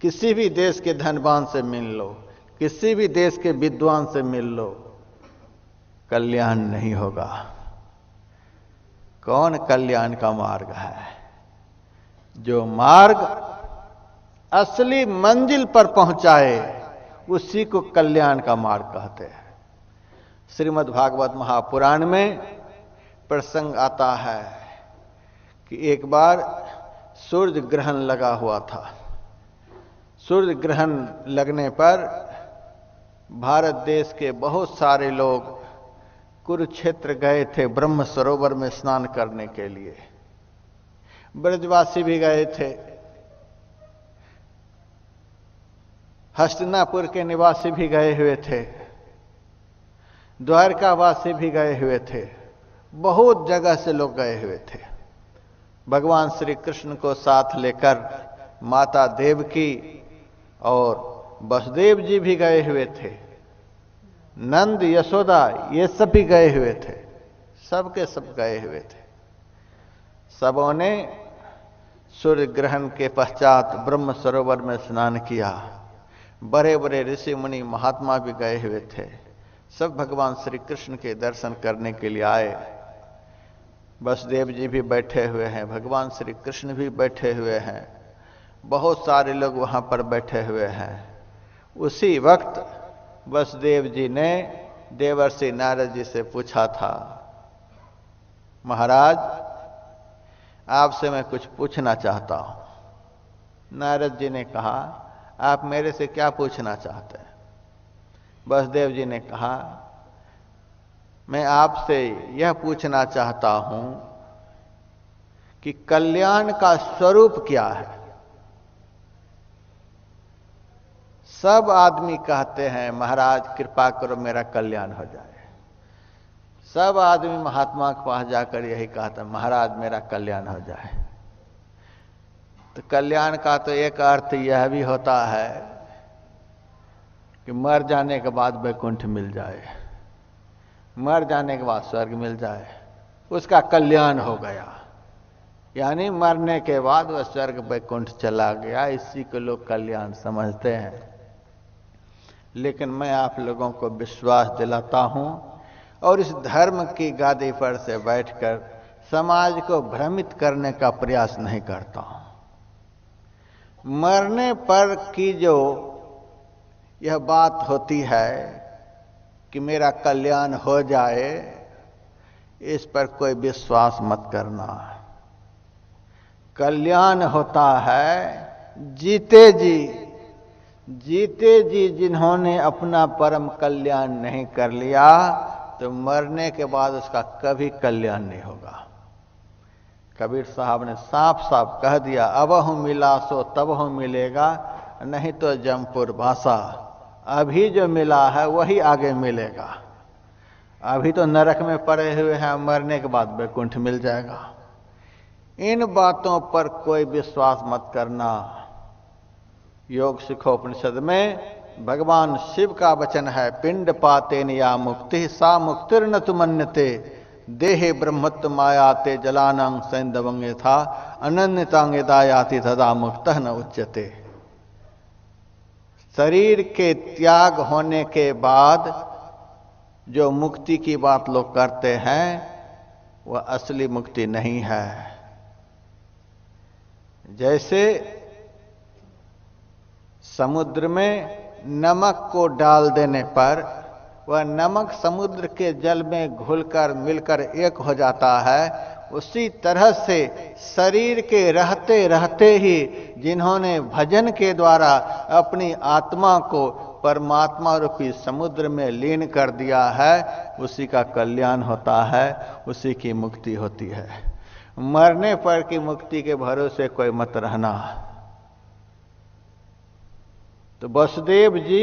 किसी भी देश के धनवान से मिल लो, किसी भी देश के विद्वान से मिल लो, कल्याण नहीं होगा। कौन कल्याण का मार्ग है? जो मार्ग असली मंजिल पर पहुंचाए उसी को कल्याण का मार्ग कहते हैं। श्रीमद् भागवत महापुराण में प्रसंग आता है कि एक बार सूर्य ग्रहण लगा हुआ था। सूर्य ग्रहण लगने पर भारत देश के बहुत सारे लोग कुरुक्षेत्र गए थे ब्रह्म सरोवर में स्नान करने के लिए। ब्रजवासी भी गए थे, हस्तिनापुर के निवासी भी गए हुए थे, द्वारकावासी भी गए हुए थे, बहुत जगह से लोग गए हुए थे। भगवान श्री कृष्ण को साथ लेकर माता देवकी और वसुदेव जी भी गए हुए थे, नंद यशोदा ये सब भी गए हुए थे, सबके सब गए हुए थे। सबों ने सूर्य ग्रहण के पश्चात ब्रह्म सरोवर में स्नान किया। बड़े बड़े ऋषि मुनि महात्मा भी गए हुए थे। सब भगवान श्री कृष्ण के दर्शन करने के लिए आए। वसुदेव जी भी बैठे हुए हैं, भगवान श्री कृष्ण भी बैठे हुए हैं, बहुत सारे लोग वहां पर बैठे हुए हैं। उसी वक्त वसुदेव जी ने देवर्षि नारद जी से पूछा था, महाराज आपसे मैं कुछ पूछना चाहता हूं। नारद जी ने कहा, आप मेरे से क्या पूछना चाहते हैं? वसुदेव जी ने कहा, मैं आपसे यह पूछना चाहता हूं कि कल्याण का स्वरूप क्या है? सब आदमी कहते हैं महाराज कृपा करो मेरा कल्याण हो जाए। सब आदमी महात्मा के पास जाकर यही कहता है महाराज मेरा कल्याण हो जाए। तो कल्याण का तो एक अर्थ यह भी होता है कि मर जाने के बाद वैकुंठ मिल जाए, मर जाने के बाद स्वर्ग मिल जाए, उसका कल्याण हो गया। यानी मरने के बाद वह स्वर्ग वैकुंठ चला गया, इसी को लोग कल्याण समझते हैं। लेकिन मैं आप लोगों को विश्वास दिलाता हूं और इस धर्म की गादी पर से बैठकर समाज को भ्रमित करने का प्रयास नहीं करता हूं। मरने पर की जो यह बात होती है कि मेरा कल्याण हो जाए, इस पर कोई विश्वास मत करना। कल्याण होता है जीते जी। जीते जी जिन्होंने अपना परम कल्याण नहीं कर लिया तो मरने के बाद उसका कभी कल्याण नहीं होगा। कबीर साहब ने साफ साफ कह दिया, अबहु मिला सो तबहु मिलेगा, नहीं तो जमपुर भाषा। अभी जो मिला है वही आगे मिलेगा। अभी तो नरक में पड़े हुए हैं, मरने के बाद वैकुंठ मिल जाएगा। इन बातों पर कोई विश्वास मत करना। योग सिखोपनिषद में भगवान शिव का वचन है, पिंड पातेन या मुक्ति सा मुक्तिर्न तुमन्यते देहे ब्रह्मत्व मायाते जलानांग सैंदवंगे था अनन्यतांगे दायाति तदा मुक्तः न उच्यते। शरीर के त्याग होने के बाद जो मुक्ति की बात लोग करते हैं वह असली मुक्ति नहीं है। जैसे समुद्र में नमक को डाल देने पर वह नमक समुद्र के जल में घुलकर मिलकर एक हो जाता है, उसी तरह से शरीर के रहते रहते ही जिन्होंने भजन के द्वारा अपनी आत्मा को परमात्मा रूपी समुद्र में लीन कर दिया है, उसी का कल्याण होता है, उसी की मुक्ति होती है। मरने पर की मुक्ति के भरोसे कोई मत रहना। तो वसुदेव जी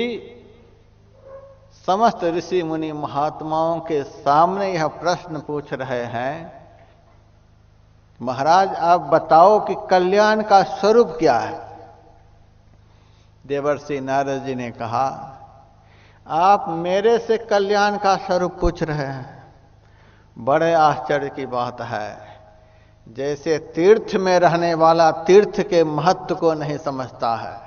समस्त ऋषि मुनि महात्माओं के सामने यह प्रश्न पूछ रहे हैं, महाराज आप बताओ कि कल्याण का स्वरूप क्या है। देवर्षि नारद जी ने कहा, आप मेरे से कल्याण का स्वरूप पूछ रहे हैं, बड़े आश्चर्य की बात है। जैसे तीर्थ में रहने वाला तीर्थ के महत्व को नहीं समझता है,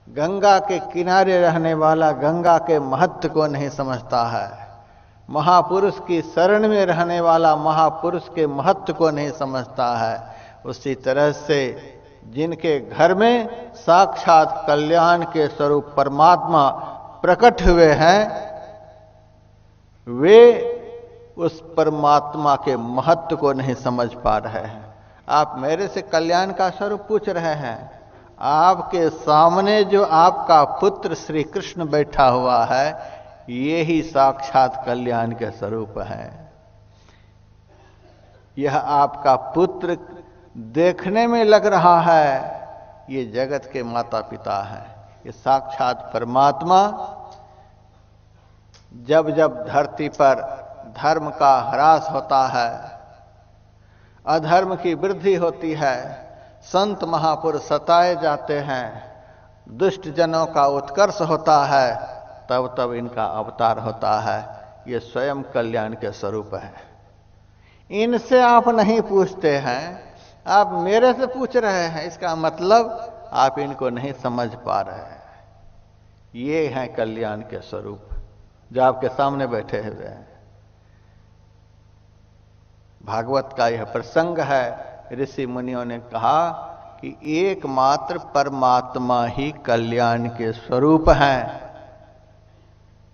गंगा के किनारे रहने वाला गंगा के महत्व को नहीं समझता है, महापुरुष की शरण में रहने वाला महापुरुष के महत्व को नहीं समझता है, उसी तरह से जिनके घर में साक्षात कल्याण के स्वरूप परमात्मा प्रकट हुए हैं, वे उस परमात्मा के महत्व को नहीं समझ पा रहे हैं। आप मेरे से कल्याण का स्वरूप पूछ रहे हैं, आपके सामने जो आपका पुत्र श्री कृष्ण बैठा हुआ है, ये ही साक्षात कल्याण के स्वरूप है। यह आपका पुत्र देखने में लग रहा है, ये जगत के माता पिता हैं। ये साक्षात परमात्मा जब जब धरती पर धर्म का ह्रास होता है, अधर्म की वृद्धि होती है, संत महापुरुष सताए जाते हैं, दुष्ट जनों का उत्कर्ष होता है, तब तब इनका अवतार होता है। ये स्वयं कल्याण के स्वरूप है। इनसे आप नहीं पूछते हैं, आप मेरे से पूछ रहे हैं, इसका मतलब आप इनको नहीं समझ पा रहे हैं। ये हैं कल्याण के स्वरूप जो आपके सामने बैठे हुए हैं। भागवत का यह प्रसंग है। ऋषि मुनियों ने कहा कि एकमात्र परमात्मा ही कल्याण के स्वरूप हैं,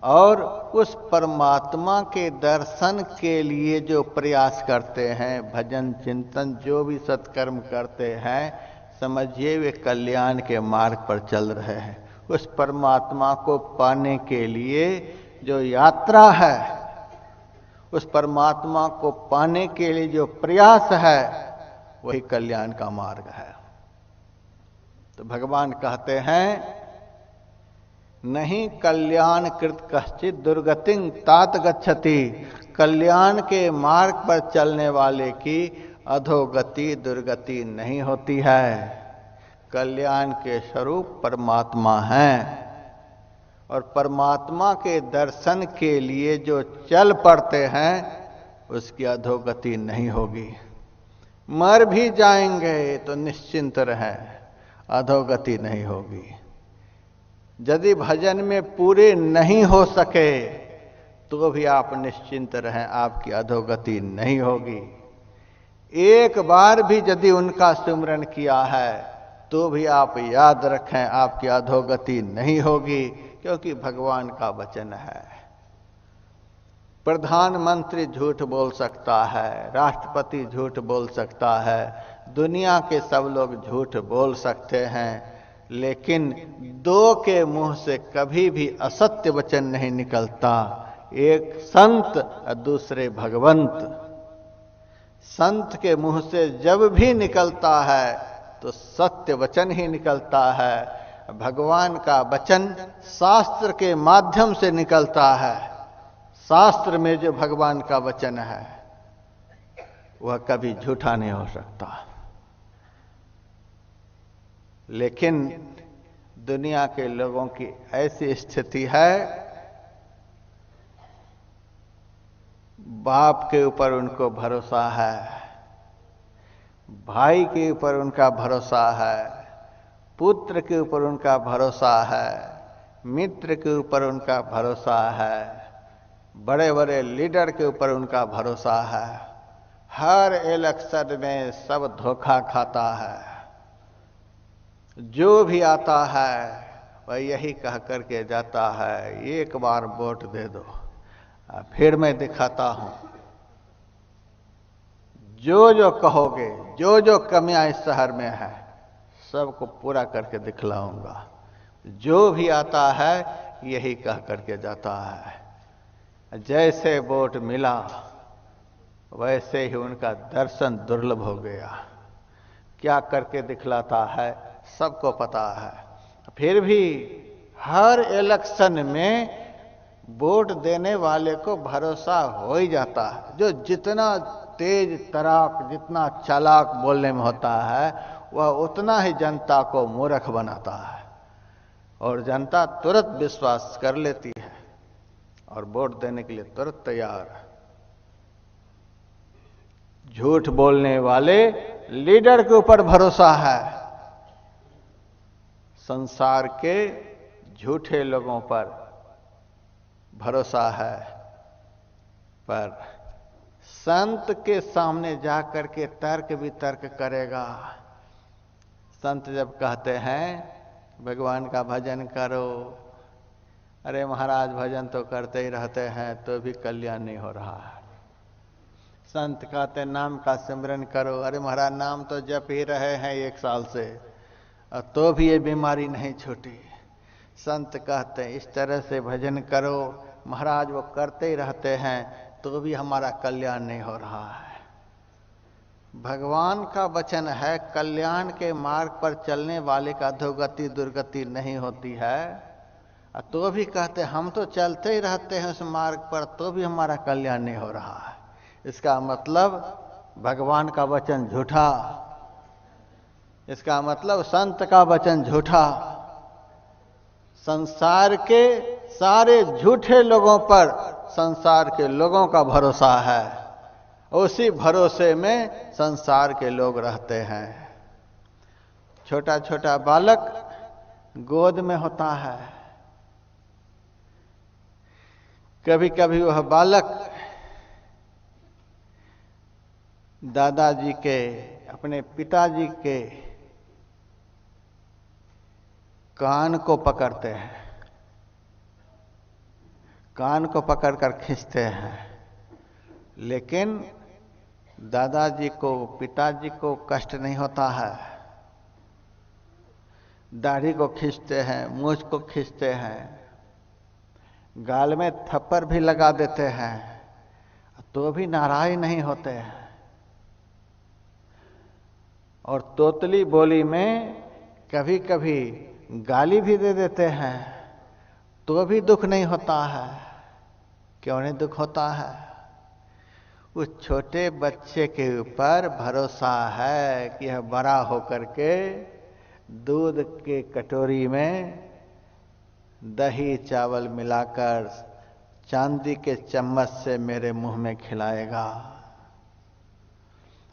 और उस परमात्मा के दर्शन के लिए जो प्रयास करते हैं, भजन चिंतन जो भी सत्कर्म करते हैं, समझिए वे कल्याण के मार्ग पर चल रहे हैं। उस परमात्मा को पाने के लिए जो यात्रा है, उस परमात्मा को पाने के लिए जो प्रयास है, वही कल्याण का मार्ग है। तो भगवान कहते हैं, नहीं कल्याण कृत कश्चित दुर्गतिं तात गच्छति। कल्याण के मार्ग पर चलने वाले की अधोगति दुर्गति नहीं होती है। कल्याण के स्वरूप परमात्मा हैं, और परमात्मा के दर्शन के लिए जो चल पड़ते हैं, उसकी अधोगति नहीं होगी। मर भी जाएंगे तो निश्चिंत रहें, अधोगति नहीं होगी। यदि भजन में पूरे नहीं हो सके तो भी आप निश्चिंत रहें, आपकी अधोगति नहीं होगी। एक बार भी यदि उनका सुमिरन किया है तो भी आप याद रखें, आपकी अधोगति नहीं होगी, क्योंकि भगवान का वचन है। प्रधानमंत्री झूठ बोल सकता है, राष्ट्रपति झूठ बोल सकता है, दुनिया के सब लोग झूठ बोल सकते हैं, लेकिन दो के मुंह से कभी भी असत्य वचन नहीं निकलता। एक संत और दूसरे भगवंत। संत के मुंह से जब भी निकलता है तो सत्य वचन ही निकलता है। भगवान का वचन शास्त्र के माध्यम से निकलता है। शास्त्र में जो भगवान का वचन है वह कभी झूठा नहीं हो सकता। लेकिन दुनिया के लोगों की ऐसी स्थिति है, बाप के ऊपर उनको भरोसा है, भाई के ऊपर उनका भरोसा है, पुत्र के ऊपर उनका भरोसा है, मित्र के ऊपर उनका भरोसा है, बड़े बड़े लीडर के ऊपर उनका भरोसा है। हर इलेक्शन में सब धोखा खाता है। जो भी आता है वह यही कह करके जाता है, एक बार वोट दे दो, फिर मैं दिखाता हूं। जो जो कहोगे, जो जो कमियां इस शहर में है, सबको पूरा करके दिखलाऊंगा। जो भी आता है यही कह करके जाता है। जैसे वोट मिला वैसे ही उनका दर्शन दुर्लभ हो गया। क्या करके दिखलाता है सबको पता है। फिर भी हर इलेक्शन में वोट देने वाले को भरोसा हो ही जाता है। जो जितना तेज तराक, जितना चालाक बोलने में होता है, वह उतना ही जनता को मूर्ख बनाता है और जनता तुरंत विश्वास कर लेती है और वोट देने के लिए तुरंत तैयार है। झूठ बोलने वाले लीडर के ऊपर भरोसा है। संसार के झूठे लोगों पर भरोसा है, पर संत के सामने जाकर के तर्क वितर्क करेगा। संत जब कहते हैं भगवान का भजन करो, अरे महाराज भजन तो करते ही रहते हैं तो भी कल्याण नहीं हो रहा है। संत कहते नाम का सिमरन करो, अरे महाराज नाम तो जप ही रहे हैं 1 साल से और तो भी ये बीमारी नहीं छूटी। संत कहते हैं इस तरह से भजन करो, महाराज वो करते ही रहते हैं तो भी हमारा कल्याण नहीं हो रहा है। भगवान का वचन है कल्याण के मार्ग पर चलने वाले का अधोगति दुर्गति नहीं होती है, तो भी कहते हम तो चलते ही रहते हैं उस मार्ग पर तो भी हमारा कल्याण नहीं हो रहा है। इसका मतलब भगवान का वचन झूठा, इसका मतलब संत का वचन झूठा। संसार के सारे झूठे लोगों पर संसार के लोगों का भरोसा है, उसी भरोसे में संसार के लोग रहते हैं। छोटा छोटा बालक गोद में होता है, कभी कभी वह बालक दादाजी के, अपने पिताजी के कान को पकड़ते हैं, कान को पकड़कर खींचते हैं, लेकिन दादाजी को, पिताजी को कष्ट नहीं होता है। दाढ़ी को खींचते हैं, मूंछ को खींचते हैं, गाल में थप्पड़ भी लगा देते हैं, तो भी नाराज नहीं होते हैं। और तोतली बोली में कभी कभी गाली भी दे देते हैं, तो भी दुख नहीं होता है। क्यों नहीं दुख होता है? उस छोटे बच्चे के ऊपर भरोसा है कि यह बड़ा होकर के दूध के कटोरी में दही चावल मिलाकर चांदी के चम्मच से मेरे मुंह में खिलाएगा,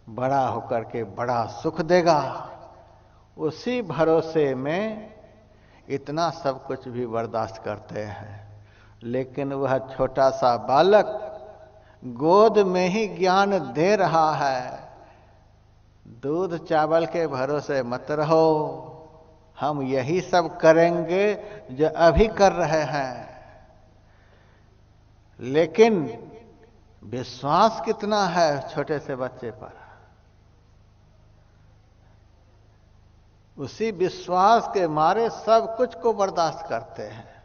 बड़ा होकर के बड़ा सुख देगा। उसी भरोसे में इतना सब कुछ भी बर्दाश्त करते हैं। लेकिन वह छोटा सा बालक गोद में ही ज्ञान दे रहा है, दूध चावल के भरोसे मत रहो, हम यही सब करेंगे जो अभी कर रहे हैं। लेकिन विश्वास कितना है छोटे से बच्चे पर, उसी विश्वास के मारे सब कुछ को बर्दाश्त करते हैं।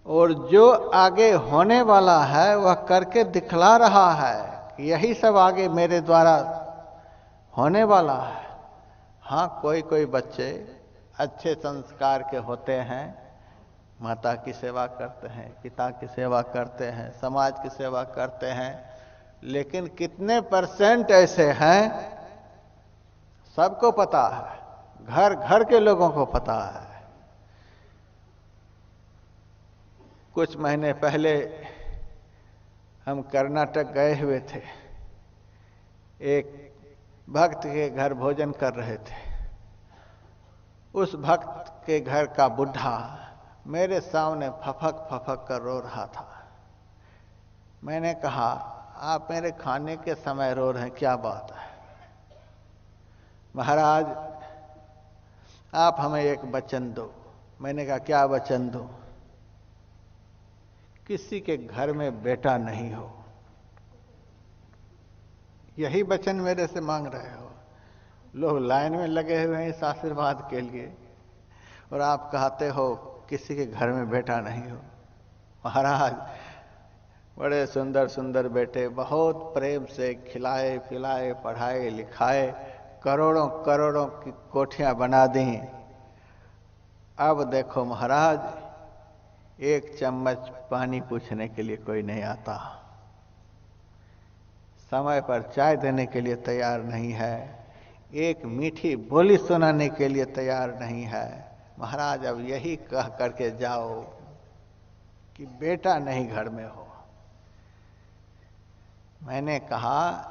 और जो आगे होने वाला है वह करके दिखला रहा है, यही सब आगे मेरे द्वारा होने वाला है। हाँ, कोई कोई बच्चे अच्छे संस्कार के होते हैं, माता की सेवा करते हैं, पिता की सेवा करते हैं, समाज की सेवा करते हैं, लेकिन कितने % ऐसे हैं सबको पता है, घर घर के लोगों को पता है। कुछ महीने पहले हम कर्नाटक गए हुए थे, एक भक्त के घर भोजन कर रहे थे। उस भक्त के घर का बुढ़ा मेरे सामने फफक फफक कर रो रहा था। मैंने कहा, आप मेरे खाने के समय रो रहे हैं, क्या बात है? महाराज आप हमें एक वचन दो। मैंने कहा, क्या वचन दो? किसी के घर में बेटा नहीं हो, यही वचन मेरे से मांग रहे हो। लोग लाइन में लगे हुए हैं इस आशीर्वाद के लिए, और आप कहते हो किसी के घर में बेटा नहीं हो। महाराज बड़े सुंदर सुंदर बेटे बहुत प्रेम से खिलाए पिलाए पढ़ाए लिखाए, करोड़ों करोड़ों की कोठियां बना दी। अब देखो महाराज एक चम्मच पानी पूछने के लिए कोई नहीं आता, समय पर चाय देने के लिए तैयार नहीं है, एक मीठी बोली सुनाने के लिए तैयार नहीं है। महाराज अब यही कह करके जाओ कि बेटा नहीं घर में हो। मैंने कहा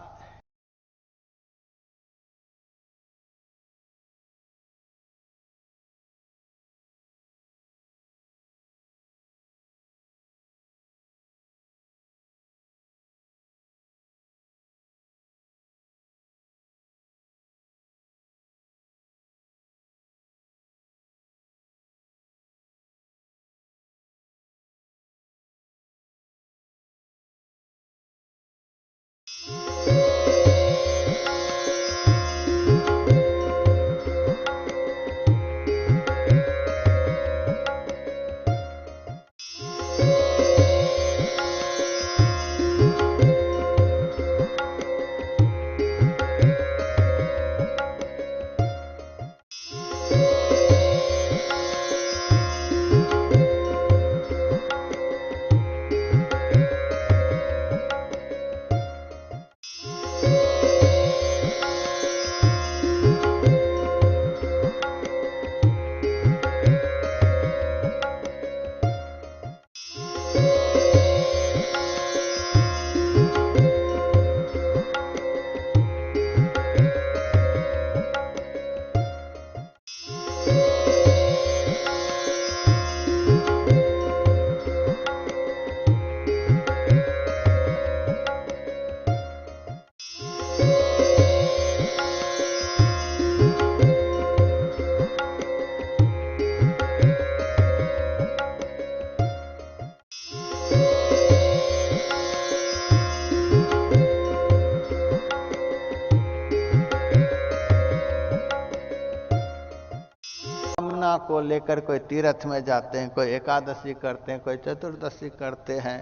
को लेकर कोई तीर्थ में जाते हैं, कोई एकादशी करते हैं, कोई चतुर्दशी करते हैं,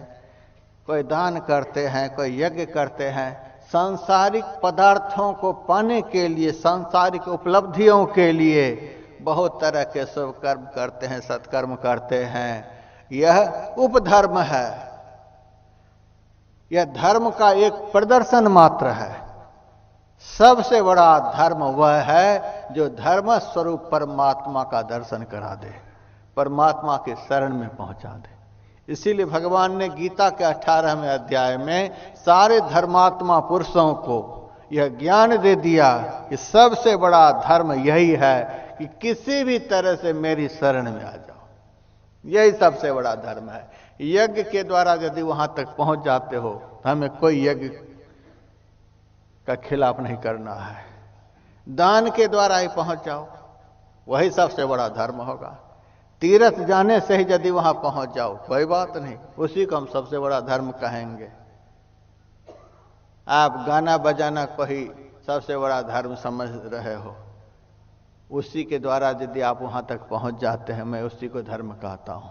कोई दान करते हैं, कोई यज्ञ करते हैं। सांसारिक पदार्थों को पाने के लिए, सांसारिक उपलब्धियों के लिए बहुत तरह के शुभ कर्म करते हैं, सत्कर्म करते हैं। यह उपधर्म है, यह धर्म का एक प्रदर्शन मात्र है। सबसे बड़ा धर्म वह है जो धर्म स्वरूप परमात्मा का दर्शन करा दे, परमात्मा के शरण में पहुंचा दे। इसीलिए भगवान ने गीता के 18वें अध्याय में सारे धर्मात्मा पुरुषों को यह ज्ञान दे दिया कि सबसे बड़ा धर्म यही है कि किसी भी तरह से मेरी शरण में आ जाओ। यही सबसे बड़ा धर्म है। यज्ञ के द्वारा यदि वहां तक पहुंच जाते हो तो हमें कोई यज्ञ का खिलाफ नहीं करना है। दान के द्वारा ही पहुंच जाओ, वही सबसे बड़ा धर्म होगा। तीर्थ जाने से ही यदि वहां पहुंच जाओ कोई बात नहीं, उसी को हम सबसे बड़ा धर्म कहेंगे। आप गाना बजाना को ही सबसे बड़ा धर्म समझ रहे हो, उसी के द्वारा यदि आप वहां तक पहुंच जाते हैं, मैं उसी को धर्म कहता हूं।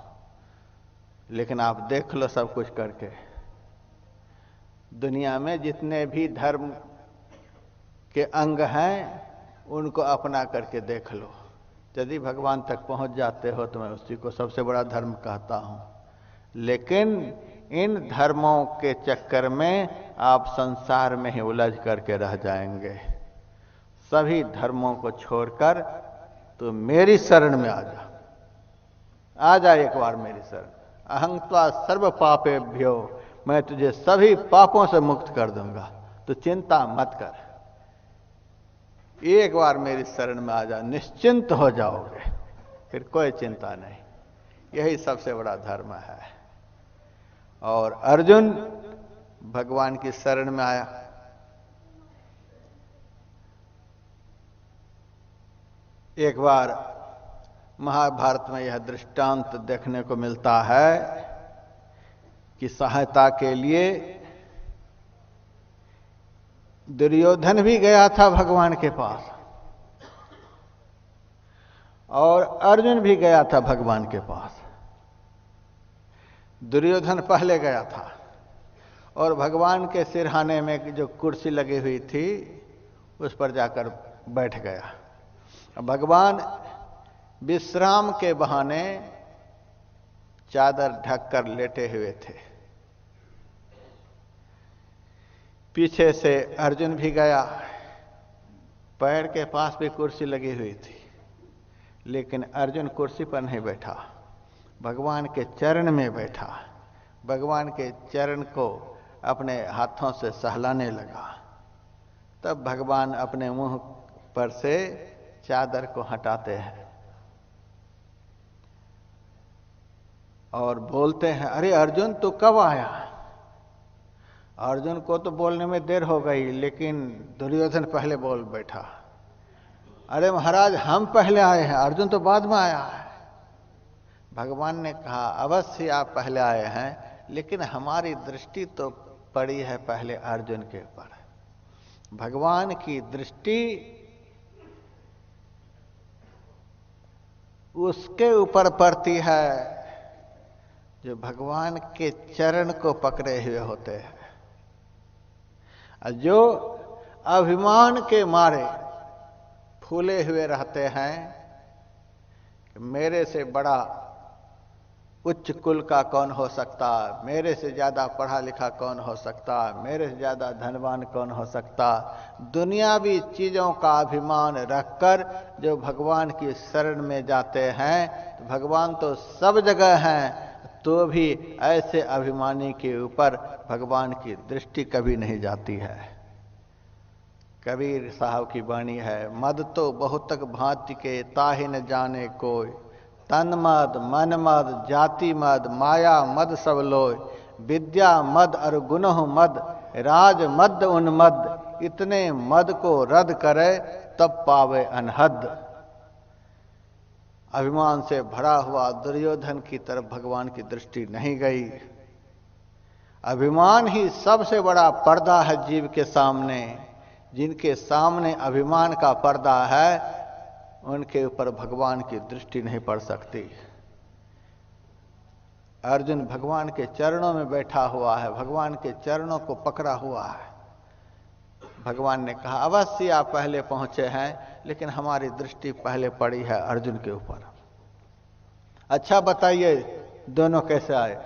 लेकिन आप देख लो सब कुछ करके, दुनिया में जितने भी धर्म के अंग हैं उनको अपना करके देख लो। यदि भगवान तक पहुंच जाते हो तो मैं उसी को सबसे बड़ा धर्म कहता हूं। लेकिन इन धर्मों के चक्कर में आप संसार में ही उलझ करके रह जाएंगे। सभी धर्मों को छोड़कर तो मेरी शरण में आ जा एक बार मेरी शरण। अहं त्वा सर्व पापेभ्यो, मैं तुझे सभी पापों से मुक्त कर दूंगा, तो चिंता मत कर। एक बार मेरी शरण में आ जा, निश्चिंत हो जाओगे, फिर कोई चिंता नहीं। यही सबसे बड़ा धर्म है। और अर्जुन भगवान की शरण में आया। एक बार महाभारत में यह दृष्टांत देखने को मिलता है कि सहायता के लिए दुर्योधन भी गया था भगवान के पास, और अर्जुन भी गया था भगवान के पास। दुर्योधन पहले गया था और भगवान के सिरहाने में जो कुर्सी लगी हुई थी उस पर जाकर बैठ गया। भगवान विश्राम के बहाने चादर ढककर लेटे हुए थे। पीछे से अर्जुन भी गया, पैर के पास भी कुर्सी लगी हुई थी, लेकिन अर्जुन कुर्सी पर नहीं बैठा, भगवान के चरण में बैठा। भगवान के चरण को अपने हाथों से सहलाने लगा। तब भगवान अपने मुंह पर से चादर को हटाते हैं और बोलते हैं, अरे अर्जुन तू कब आया? अर्जुन को तो बोलने में देर हो गई, लेकिन दुर्योधन पहले बोल बैठा, अरे महाराज हम पहले आए हैं, अर्जुन तो बाद में आया है। भगवान ने कहा, अवश्य आप पहले आए हैं, लेकिन हमारी दृष्टि तो पड़ी है पहले अर्जुन के ऊपर। भगवान की दृष्टि उसके ऊपर पड़ती है जो भगवान के चरण को पकड़े हुए होते हैं, जो अभिमान के मारे फूले हुए रहते हैं कि मेरे से बड़ा उच्च कुल का कौन हो सकता, मेरे से ज्यादा पढ़ा लिखा कौन हो सकता, मेरे से ज्यादा धनवान कौन हो सकता। दुनियावी चीजों का अभिमान रखकर जो भगवान की शरण में जाते हैं, तो भगवान तो सब जगह हैं, तो भी ऐसे अभिमानी के ऊपर भगवान की दृष्टि कभी नहीं जाती है। कबीर साहब की वाणी है, मद तो बहुतक भांति के ताहि न जाने कोई, तन मद मन मद जाति मद माया मद सब लोय, विद्या मद और गुनह मद राज मद उन्मद, इतने मद को रद्द करे तब पावे अनहद। अभिमान से भरा हुआ दुर्योधन की तरफ भगवान की दृष्टि नहीं गई। अभिमान ही सबसे बड़ा पर्दा है जीव के सामने। जिनके सामने अभिमान का पर्दा है, उनके ऊपर भगवान की दृष्टि नहीं पड़ सकती। अर्जुन भगवान के चरणों में बैठा हुआ है, भगवान के चरणों को पकड़ा हुआ है। भगवान ने कहा, अवश्य आप पहले पहुंचे हैं, लेकिन हमारी दृष्टि पहले पड़ी है अर्जुन के ऊपर। अच्छा बताइए दोनों कैसे आए?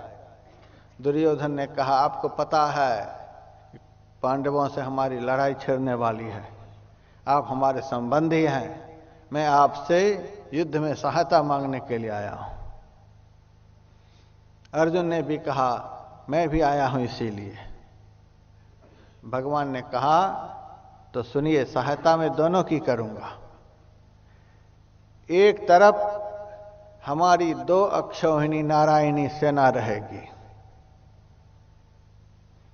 दुर्योधन ने कहा, आपको पता है पांडवों से हमारी लड़ाई छिड़ने वाली है, आप हमारे संबंधी हैं, मैं आपसे युद्ध में सहायता मांगने के लिए आया हूं। अर्जुन ने भी कहा, मैं भी आया हूं इसीलिए। भगवान ने कहा, तो सुनिए, सहायता मैं दोनों की करूंगा। एक तरफ हमारी 2 अक्षौहिणी नारायणी सेना रहेगी,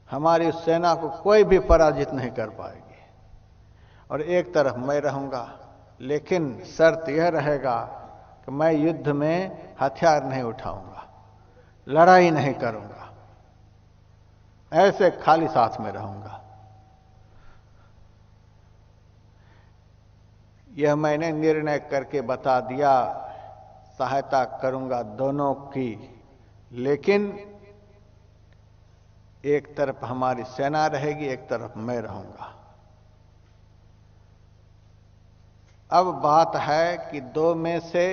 हमारी उस सेना को कोई भी पराजित नहीं कर पाएगी, और एक तरफ मैं रहूंगा, लेकिन शर्त यह रहेगा कि मैं युद्ध में हथियार नहीं उठाऊंगा, लड़ाई नहीं करूंगा, ऐसे खाली साथ में रहूंगा। यह मैंने निर्णय करके बता दिया, सहायता करूंगा दोनों की, लेकिन एक तरफ हमारी सेना रहेगी, एक तरफ मैं रहूंगा। अब बात है कि 2 में से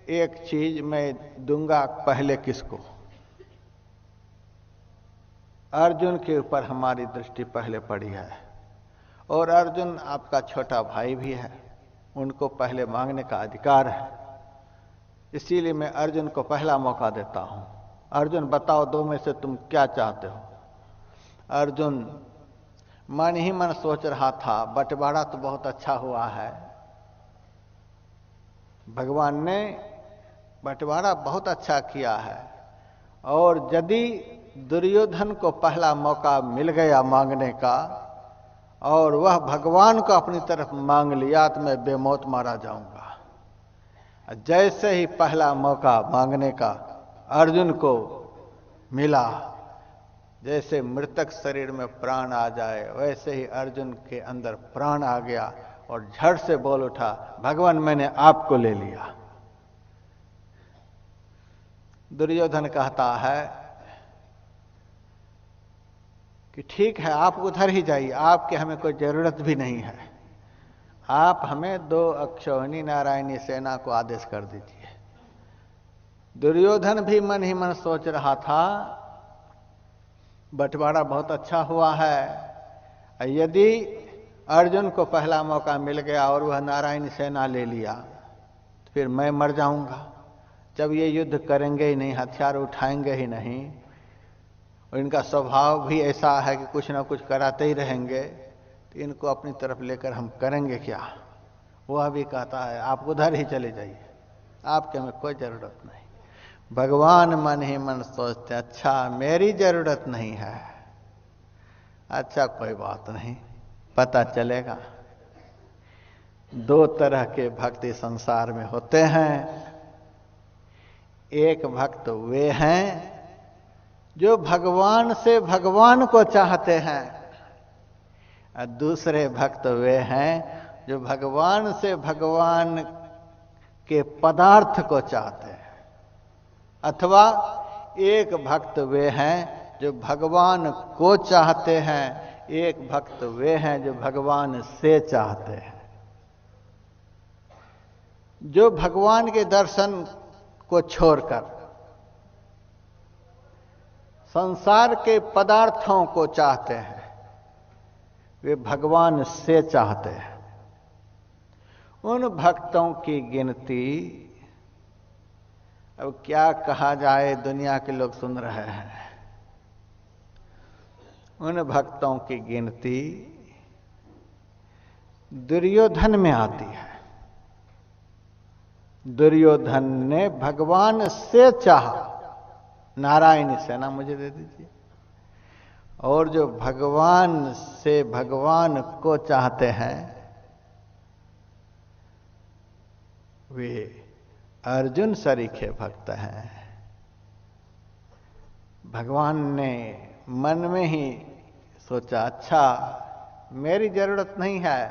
एक चीज मैं दूंगा, पहले किसको? अर्जुन के ऊपर हमारी दृष्टि पहले पड़ी है, और अर्जुन आपका छोटा भाई भी है, उनको पहले मांगने का अधिकार है। इसीलिए मैं अर्जुन को पहला मौका देता हूं। अर्जुन बताओ, 2 में से तुम क्या चाहते हो? अर्जुन मन ही मन सोच रहा था, बंटवारा तो बहुत अच्छा हुआ है, भगवान ने बंटवारा बहुत अच्छा किया है, और यदि दुर्योधन को पहला मौका मिल गया मांगने का, और वह भगवान को अपनी तरफ मांग लिया, तो मैं बेमौत मारा जाऊंगा। जैसे ही पहला मौका मांगने का अर्जुन को मिला, जैसे मृतक शरीर में प्राण आ जाए, वैसे ही अर्जुन के अंदर प्राण आ गया और झट से बोल उठा, भगवान मैंने आपको ले लिया। दुर्योधन कहता है कि ठीक है, आप उधर ही जाइए, आपके हमें कोई जरूरत भी नहीं है, आप हमें 2 अक्षौहिणी नारायणी सेना को आदेश कर दीजिए। दुर्योधन भी मन ही मन सोच रहा था, बंटवारा बहुत अच्छा हुआ है, यदि अर्जुन को पहला मौका मिल गया और वह नारायणी सेना ले लिया तो फिर मैं मर जाऊंगा। जब ये युद्ध करेंगे ही नहीं, हथियार उठाएंगे ही नहीं, और इनका स्वभाव भी ऐसा है कि कुछ ना कुछ कराते ही रहेंगे, तो इनको अपनी तरफ लेकर हम करेंगे क्या। वह भी कहता है आप उधर ही चले जाइए, आपके हमें कोई जरूरत नहीं। भगवान मन ही मन सोचते अच्छा मेरी जरूरत नहीं है, अच्छा कोई बात नहीं, पता चलेगा। 2 तरह के भक्ति संसार में होते हैं। एक भक्त वे हैं जो भगवान से भगवान को चाहते हैं, और दूसरे भक्त वे हैं जो भगवान से भगवान के पदार्थ को चाहते हैं। अथवा एक भक्त वे हैं जो भगवान को चाहते हैं, एक भक्त वे हैं जो भगवान से चाहते हैं। जो भगवान के दर्शन को छोड़कर संसार के पदार्थों को चाहते हैं, वे भगवान से चाहते हैं। उन भक्तों की गिनती अब क्या कहा जाए, दुनिया के लोग सुन रहे हैं। उन भक्तों की गिनती दुर्योधन में आती है। दुर्योधन ने भगवान से चाहा, नारायणी सेना मुझे दे दीजिए, और जो भगवान से भगवान को चाहते हैं वे अर्जुन सरीखे भक्त हैं। भगवान ने मन में ही सोचा अच्छा मेरी जरूरत नहीं है,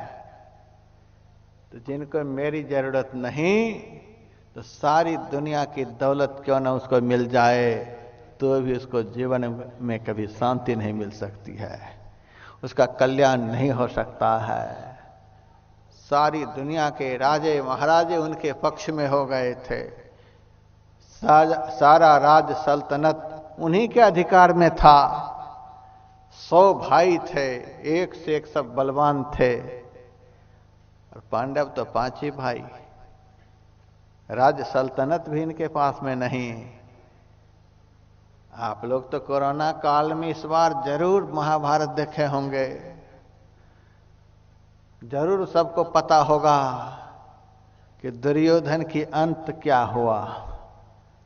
तो जिनको मेरी जरूरत नहीं, तो सारी दुनिया की दौलत क्यों ना उसको मिल जाए, तो भी उसको जीवन में कभी शांति नहीं मिल सकती है, उसका कल्याण नहीं हो सकता है। सारी दुनिया के राजे महाराजे उनके पक्ष में हो गए थे, सारा राज सल्तनत उन्हीं के अधिकार में था। 100 भाई थे, एक से एक सब बलवान थे, और पांडव तो 5 ही भाई, राज सल्तनत भी इनके पास में नहीं। आप लोग तो कोरोना काल में इस बार जरूर महाभारत देखे होंगे, जरूर सबको पता होगा कि दुर्योधन की अंत क्या हुआ,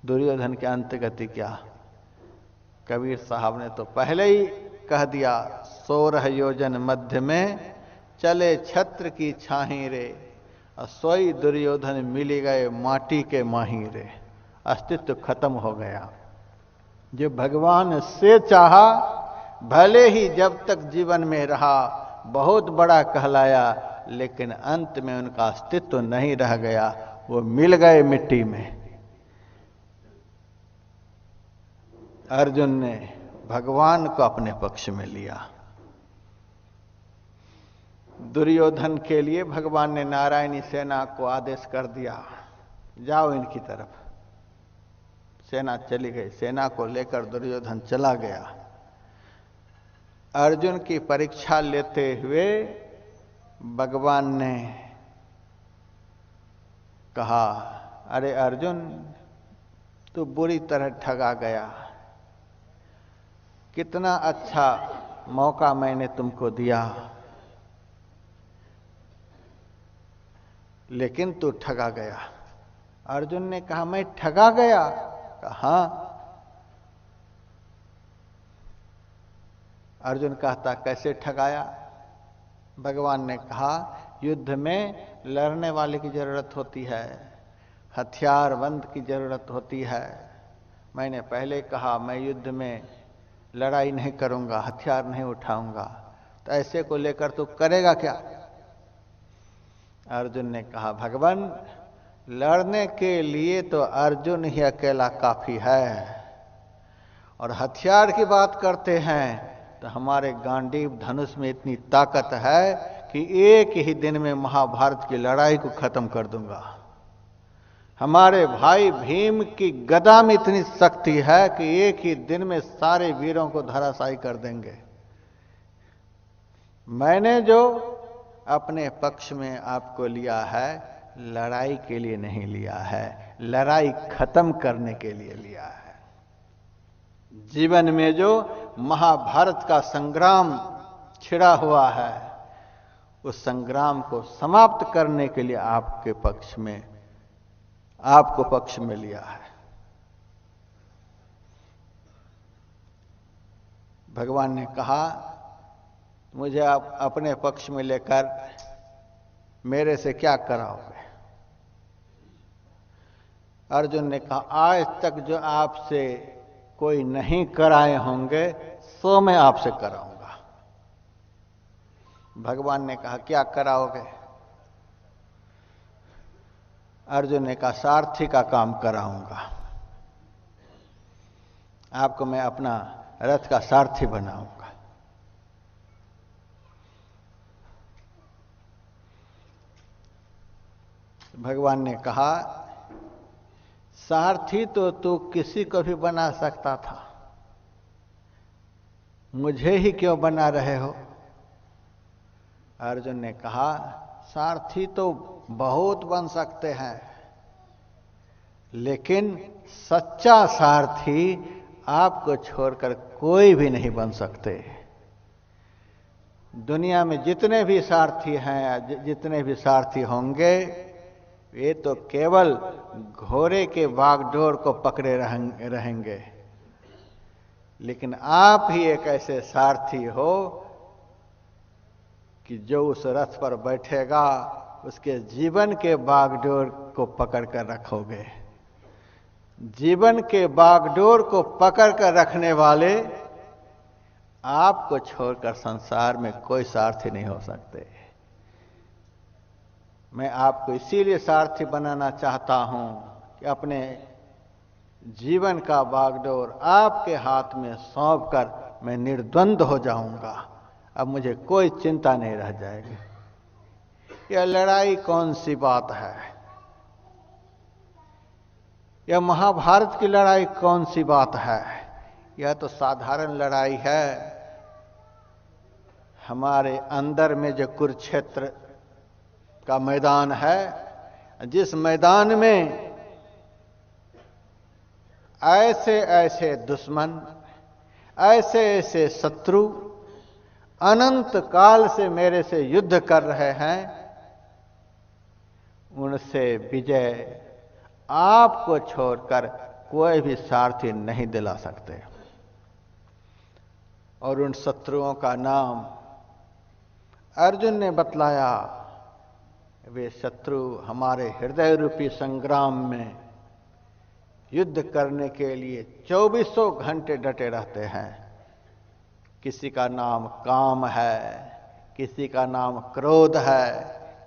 दुर्योधन की अंत गति क्या। कबीर साहब ने तो पहले ही कह दिया, 16 योजन मध्य में चले छत्र की छाही रे, और सोई दुर्योधन मिली गए माटी के माही रे। अस्तित्व खत्म हो गया। जो भगवान से चाहा, भले ही जब तक जीवन में रहा बहुत बड़ा कहलाया, लेकिन अंत में उनका अस्तित्व नहीं रह गया, वो मिल गए मिट्टी में। अर्जुन ने भगवान को अपने पक्ष में लिया। दुर्योधन के लिए भगवान ने नारायणी सेना को आदेश कर दिया, जाओ इनकी तरफ। सेना चली गई, सेना को लेकर दुर्योधन चला गया। अर्जुन की परीक्षा लेते हुए भगवान ने कहा, अरे अर्जुन तू बुरी तरह ठगा गया, कितना अच्छा मौका मैंने तुमको दिया, लेकिन तू ठगा गया। अर्जुन ने कहा मैं ठगा गया? कहा हाँ। अर्जुन कहता कैसे ठगाया? भगवान ने कहा युद्ध में लड़ने वाले की जरूरत होती है, हथियारबंद की जरूरत होती है। मैंने पहले कहा मैं युद्ध में लड़ाई नहीं करूंगा, हथियार नहीं उठाऊंगा, तो ऐसे को लेकर तू करेगा क्या? अर्जुन ने कहा भगवान लड़ने के लिए तो अर्जुन ही अकेला काफी है। और हथियार की बात करते हैं तो हमारे गांडीव धनुष में इतनी ताकत है कि एक ही दिन में महाभारत की लड़ाई को खत्म कर दूंगा। हमारे भाई भीम की गदा में इतनी शक्ति है कि एक ही दिन में सारे वीरों को धराशायी कर देंगे। मैंने जो अपने पक्ष में आपको लिया है, लड़ाई के लिए नहीं लिया है, लड़ाई खत्म करने के लिए लिया है। जीवन में जो महाभारत का संग्राम छिड़ा हुआ है, उस संग्राम को समाप्त करने के लिए आपको पक्ष में लिया है। भगवान ने कहा, मुझे आप अपने पक्ष में लेकर मेरे से क्या कराओगे? अर्जुन ने कहा, आज तक जो आपसे कोई नहीं कराए होंगे सो मैं आपसे कराऊंगा। भगवान ने कहा, क्या कराओगे? अर्जुन ने कहा, सारथी का काम कराऊंगा। आपको मैं अपना रथ का सारथी बनाऊंगा। भगवान ने कहा, सारथी तो तू किसी को भी बना सकता था, मुझे ही क्यों बना रहे हो? अर्जुन ने कहा, सारथी तो बहुत बन सकते हैं, लेकिन सच्चा सारथी आपको छोड़कर कोई भी नहीं बन सकते। दुनिया में जितने भी सारथी हैं, जितने भी सारथी होंगे, ये तो केवल घोड़े के बागडोर को पकड़े रहेंगे। लेकिन आप ही एक ऐसे सारथी हो कि जो उस रथ पर बैठेगा, उसके जीवन के बागडोर को पकड़ कर रखोगे। जीवन के बागडोर को पकड़ कर रखने वाले आपको छोड़कर संसार में कोई सारथी नहीं हो सकते। मैं आपको इसीलिए सारथी बनाना चाहता हूं कि अपने जीवन का बागडोर आपके हाथ में सौंप कर मैं निर्द्वंद हो जाऊंगा। अब मुझे कोई चिंता नहीं रह जाएगी। यह लड़ाई कौन सी बात है? यह महाभारत की लड़ाई कौन सी बात है? यह तो साधारण लड़ाई है। हमारे अंदर में जो कुरुक्षेत्र का मैदान है, जिस मैदान में ऐसे ऐसे दुश्मन, ऐसे ऐसे शत्रु अनंत काल से मेरे से युद्ध कर रहे हैं, उनसे विजय आपको छोड़कर कोई भी सारथी नहीं दिला सकते। और उन शत्रुओं का नाम अर्जुन ने बतलाया। वे शत्रु हमारे हृदय रूपी संग्राम में युद्ध करने के लिए 2400 घंटे डटे रहते हैं। किसी का नाम काम है, किसी का नाम क्रोध है,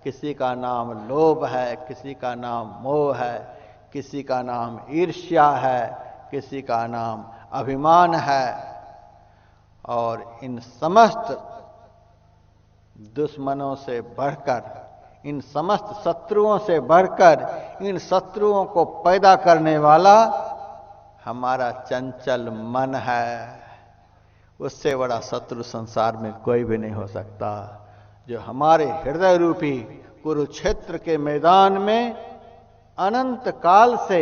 किसी का नाम लोभ है, किसी का नाम मोह है, किसी का नाम ईर्ष्या है, किसी का नाम अभिमान है। और इन समस्त दुश्मनों से बढ़कर, इन समस्त शत्रुओं से बढ़कर, इन शत्रुओं को पैदा करने वाला हमारा चंचल मन है। उससे बड़ा शत्रु संसार में कोई भी नहीं हो सकता, जो हमारे हृदय रूपी कुरुक्षेत्र के मैदान में अनंत काल से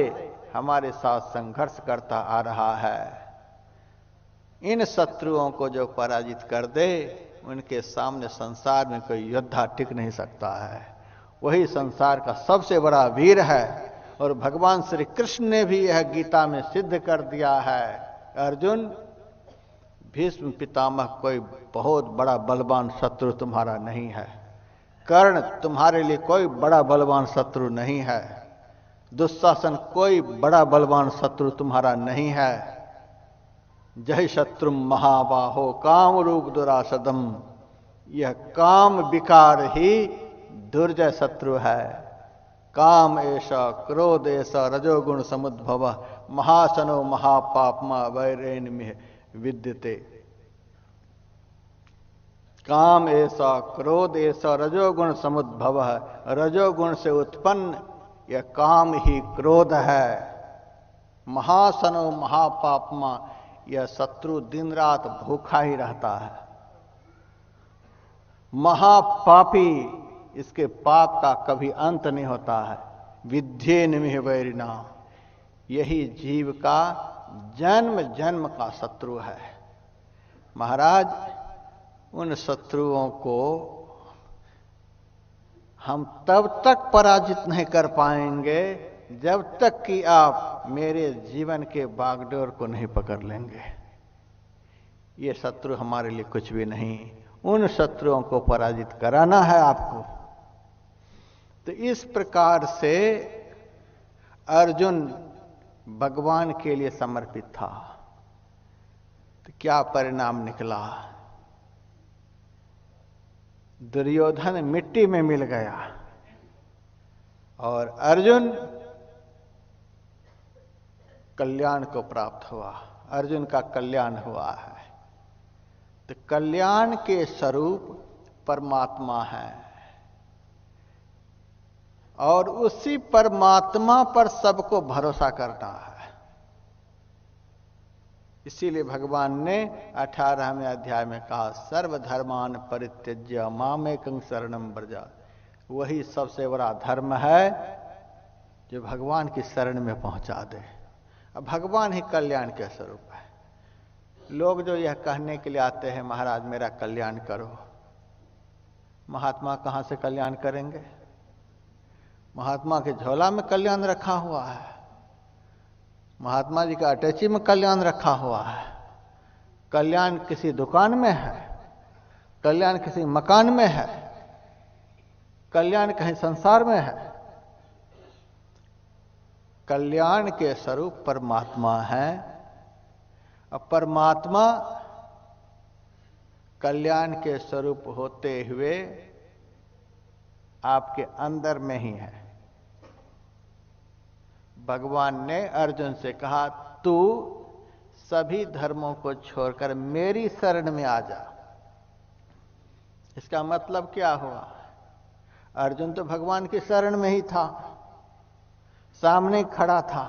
हमारे साथ संघर्ष करता आ रहा है। इन शत्रुओं को जो पराजित कर दे, उनके सामने संसार में कोई योद्धा टिक नहीं सकता है। वही संसार का सबसे बड़ा वीर है। और भगवान श्री कृष्ण ने भी यह गीता में सिद्ध कर दिया है। अर्जुन, भीष्म पितामह कोई बहुत बड़ा बलवान शत्रु तुम्हारा नहीं है। कर्ण तुम्हारे लिए कोई बड़ा बलवान शत्रु नहीं है। दुशासन कोई बड़ा बलवान शत्रु तुम्हारा नहीं है। जय शत्रु महाबाहो काम रूप दुरासदम, यह काम विकार ही दुर्जय शत्रु है। काम ऐसा क्रोध ऐसा रजोगुण समुद्भव महासनो महापापमा वैरेन में विद्यते। काम ऐसा क्रोध ऐसा रजोगुण समुद्भव है, रजोगुण से उत्पन्न यह काम ही क्रोध है। महासनो महापापमा यह शत्रु दिन रात भूखा ही रहता है। महापापी इसके पाप का कभी अंत नहीं होता है। विद्येन में वैरिणा यही जीव का जन्म जन्म का शत्रु है। महाराज उन शत्रुओं को हम तब तक पराजित नहीं कर पाएंगे जब तक कि आप मेरे जीवन के बागडोर को नहीं पकड़ लेंगे। ये शत्रु हमारे लिए कुछ भी नहीं, उन शत्रुओं को पराजित कराना है आपको। तो इस प्रकार से अर्जुन भगवान के लिए समर्पित था। तो क्या परिणाम निकला? दुर्योधन मिट्टी में मिल गया और अर्जुन कल्याण को प्राप्त हुआ। अर्जुन का कल्याण हुआ है। तो कल्याण के स्वरूप परमात्मा है और उसी परमात्मा पर सबको भरोसा करना है। इसीलिए भगवान ने 18वें अध्याय में कहा सर्वधर्मान परित्यज्य मामेकं शरणं व्रज। वही सबसे बड़ा धर्म है जो भगवान की शरण में पहुंचा दे। अब भगवान ही कल्याण के स्वरूप है। लोग जो यह कहने के लिए आते हैं महाराज मेरा कल्याण करो, महात्मा कहां से कल्याण करेंगे? महात्मा के झोला में कल्याण रखा हुआ है, महात्मा जी का अटैची में कल्याण रखा हुआ है। कल्याण किसी दुकान में है, कल्याण किसी मकान में है, कल्याण कहीं संसार में है। कल्याण के स्वरूप परमात्मा है और परमात्मा कल्याण के स्वरूप होते हुए आपके अंदर में ही है। भगवान ने अर्जुन से कहा तू सभी धर्मों को छोड़कर मेरी शरण में आ जा। इसका मतलब क्या हुआ? अर्जुन तो भगवान की शरण में ही था, सामने खड़ा था,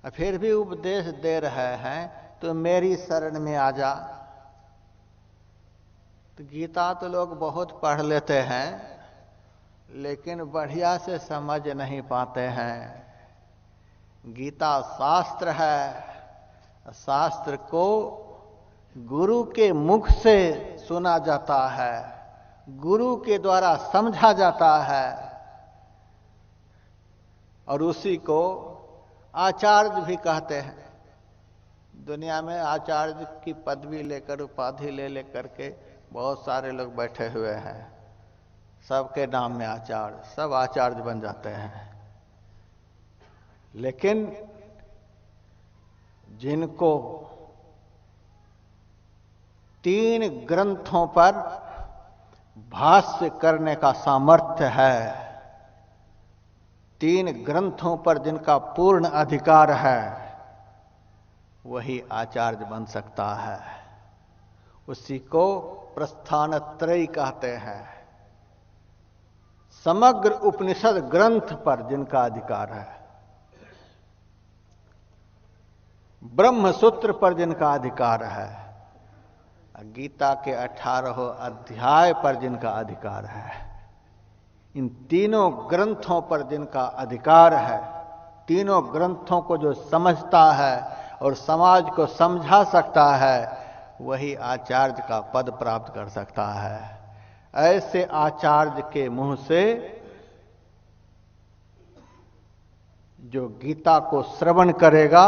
फिर भी उपदेश दे रहे हैं तो मेरी शरण में आ जा। तो गीता तो लोग बहुत पढ़ लेते हैं लेकिन बढ़िया से समझ नहीं पाते हैं। गीता शास्त्र है, शास्त्र को गुरु के मुख से सुना जाता है, गुरु के द्वारा समझा जाता है और उसी को आचार्य भी कहते हैं। दुनिया में आचार्य की पदवी लेकर उपाधि ले लेकर के बहुत सारे लोग बैठे हुए हैं, सबके नाम में आचार्य, सब आचार्य बन जाते हैं। लेकिन जिनको 3 ग्रंथों पर भाष्य करने का सामर्थ्य है, 3 ग्रंथों पर जिनका पूर्ण अधिकार है, वही आचार्य बन सकता है। उसी को प्रस्थानत्रयी कहते हैं। समग्र उपनिषद ग्रंथ पर जिनका अधिकार है, ब्रह्म सूत्र पर जिनका अधिकार है, गीता के 18 अध्याय पर जिनका अधिकार है, इन तीनों ग्रंथों पर जिनका अधिकार है, तीनों ग्रंथों को जो समझता है और समाज को समझा सकता है, वही आचार्य का पद प्राप्त कर सकता है। ऐसे आचार्य के मुंह से जो गीता को श्रवण करेगा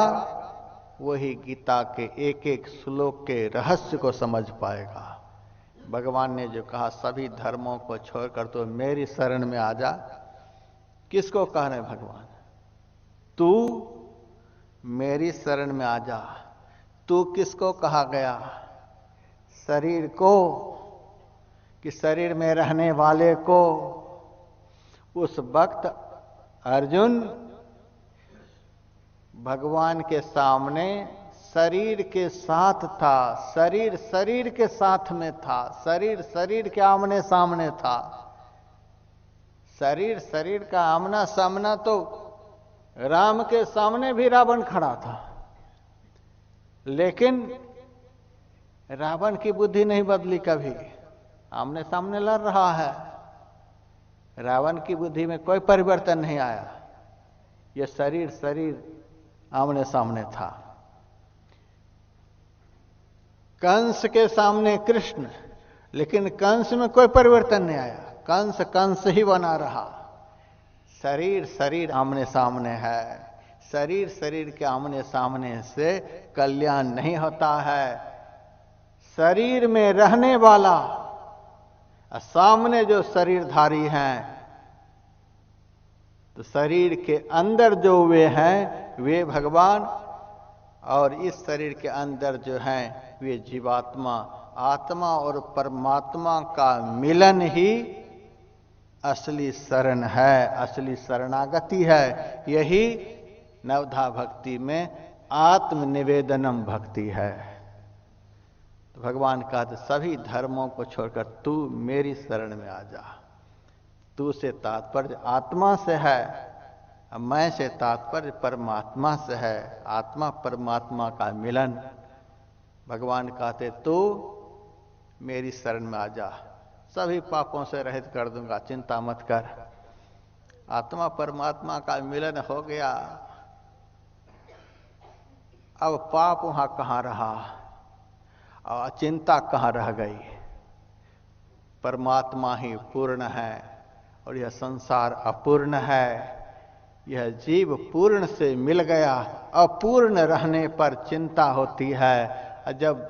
वही गीता के एक एक श्लोक के रहस्य को समझ पाएगा। भगवान ने जो कहा सभी धर्मों को छोड़कर तो मेरी शरण में आ जा, किसको कह रहे भगवान? तू मेरी शरण में आ जा। तू किसको कहा गया? शरीर को कि शरीर में रहने वाले को? उस वक्त अर्जुन भगवान के सामने शरीर के साथ था, शरीर शरीर के साथ में था, शरीर शरीर के आमने सामने था। शरीर शरीर का आमना सामना तो राम के सामने भी रावण खड़ा था, लेकिन रावण की बुद्धि नहीं बदली कभी, आमने सामने लड़ रहा है। रावण की बुद्धि में कोई परिवर्तन नहीं आया, यह शरीर शरीर आमने सामने था। कंस के सामने कृष्ण, लेकिन कंस में कोई परिवर्तन नहीं आया, कंस कंस ही बना रहा। शरीर शरीर आमने सामने है, शरीर शरीर के आमने सामने से कल्याण नहीं होता है। शरीर में रहने वाला, सामने जो शरीरधारी हैं, तो शरीर के अंदर जो वे हैं वे भगवान, और इस शरीर के अंदर जो हैं वे जीवात्मा। आत्मा और परमात्मा का मिलन ही असली शरण है, असली शरणागति है। यही नवधा भक्ति में आत्मनिवेदनम भक्ति है। तो भगवान कहते सभी धर्मों को छोड़कर तू मेरी शरण में आ जा। तू से तात्पर्य आत्मा से है, मैं से तात्पर्य परमात्मा से है। आत्मा परमात्मा का मिलन। भगवान कहते तू मेरी शरण में आ जा, सभी पापों से रहित कर दूंगा, चिंता मत कर। आत्मा परमात्मा का मिलन हो गया, अब पाप वहां कहां रहा और चिंता कहां रह गई। परमात्मा ही पूर्ण है और यह संसार अपूर्ण है। यह जीव पूर्ण से मिल गया, अपूर्ण रहने पर चिंता होती है। जब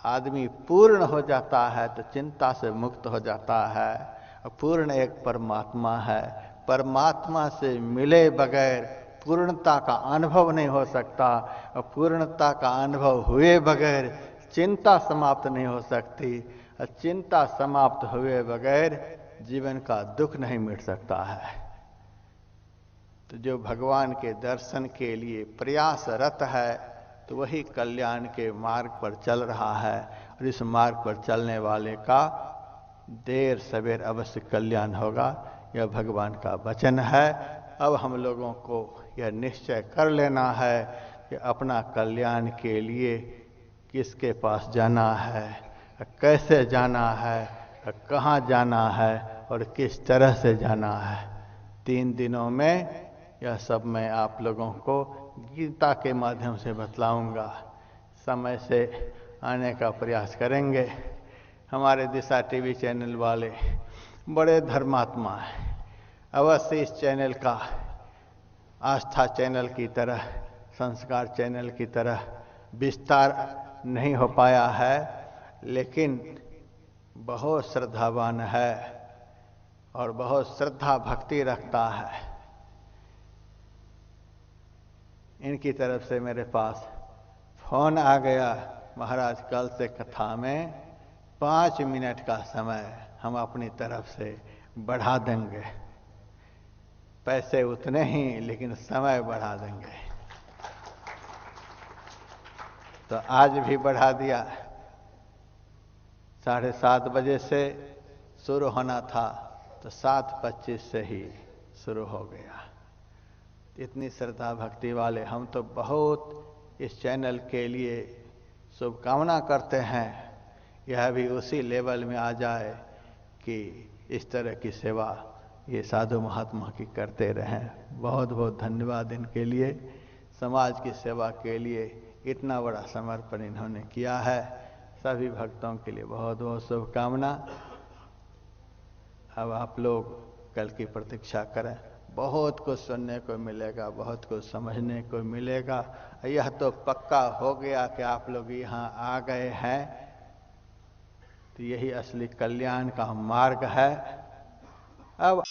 आदमी पूर्ण हो जाता है तो चिंता से मुक्त हो जाता है। पूर्ण एक परमात्मा है, परमात्मा से मिले बगैर पूर्णता का अनुभव नहीं हो सकता, और पूर्णता का अनुभव हुए बगैर चिंता समाप्त नहीं हो सकती, और चिंता समाप्त हुए बगैर जीवन का दुख नहीं मिट सकता है। तो जो भगवान के दर्शन के लिए प्रयासरत है तो वही कल्याण के मार्ग पर चल रहा है, और इस मार्ग पर चलने वाले का देर सवेर अवश्य कल्याण होगा। यह भगवान का वचन है। अब हम लोगों को यह निश्चय कर लेना है कि अपना कल्याण के लिए किसके पास जाना है, कैसे जाना है, कहाँ जाना है और किस तरह से जाना है। 3 दिनों में यह सब मैं आप लोगों को गीता के माध्यम से बतलाऊंगा। समय से आने का प्रयास करेंगे। हमारे दिशा टीवी चैनल वाले बड़े धर्मात्मा हैं, अवश्य इस चैनल का आस्था चैनल की तरह, संस्कार चैनल की तरह विस्तार नहीं हो पाया है, लेकिन बहुत श्रद्धावान है और बहुत श्रद्धा भक्ति रखता है। इनकी तरफ से मेरे पास फोन आ गया, महाराज कल से कथा में 5 मिनट का समय हम अपनी तरफ से बढ़ा देंगे। पैसे उतने ही, लेकिन समय बढ़ा देंगे। तो आज भी बढ़ा दिया। 7:30 बजे से शुरू होना था तो 7:25 से ही शुरू हो गया। इतनी श्रद्धा भक्ति वाले हम तो बहुत इस चैनल के लिए शुभकामना करते हैं, यह भी उसी लेवल में आ जाए कि इस तरह की सेवा ये साधु महात्मा की करते रहें। बहुत बहुत धन्यवाद इनके लिए। समाज की सेवा के लिए इतना बड़ा समर्पण इन्होंने किया है। सभी भक्तों के लिए बहुत बहुत शुभकामना। अब आप लोग कल की प्रतीक्षा करें। बहुत कुछ सुनने को मिलेगा, बहुत कुछ समझने को मिलेगा। यह तो पक्का हो गया कि आप लोग यहाँ आ गए हैं, तो यही असली कल्याण का मार्ग है। अब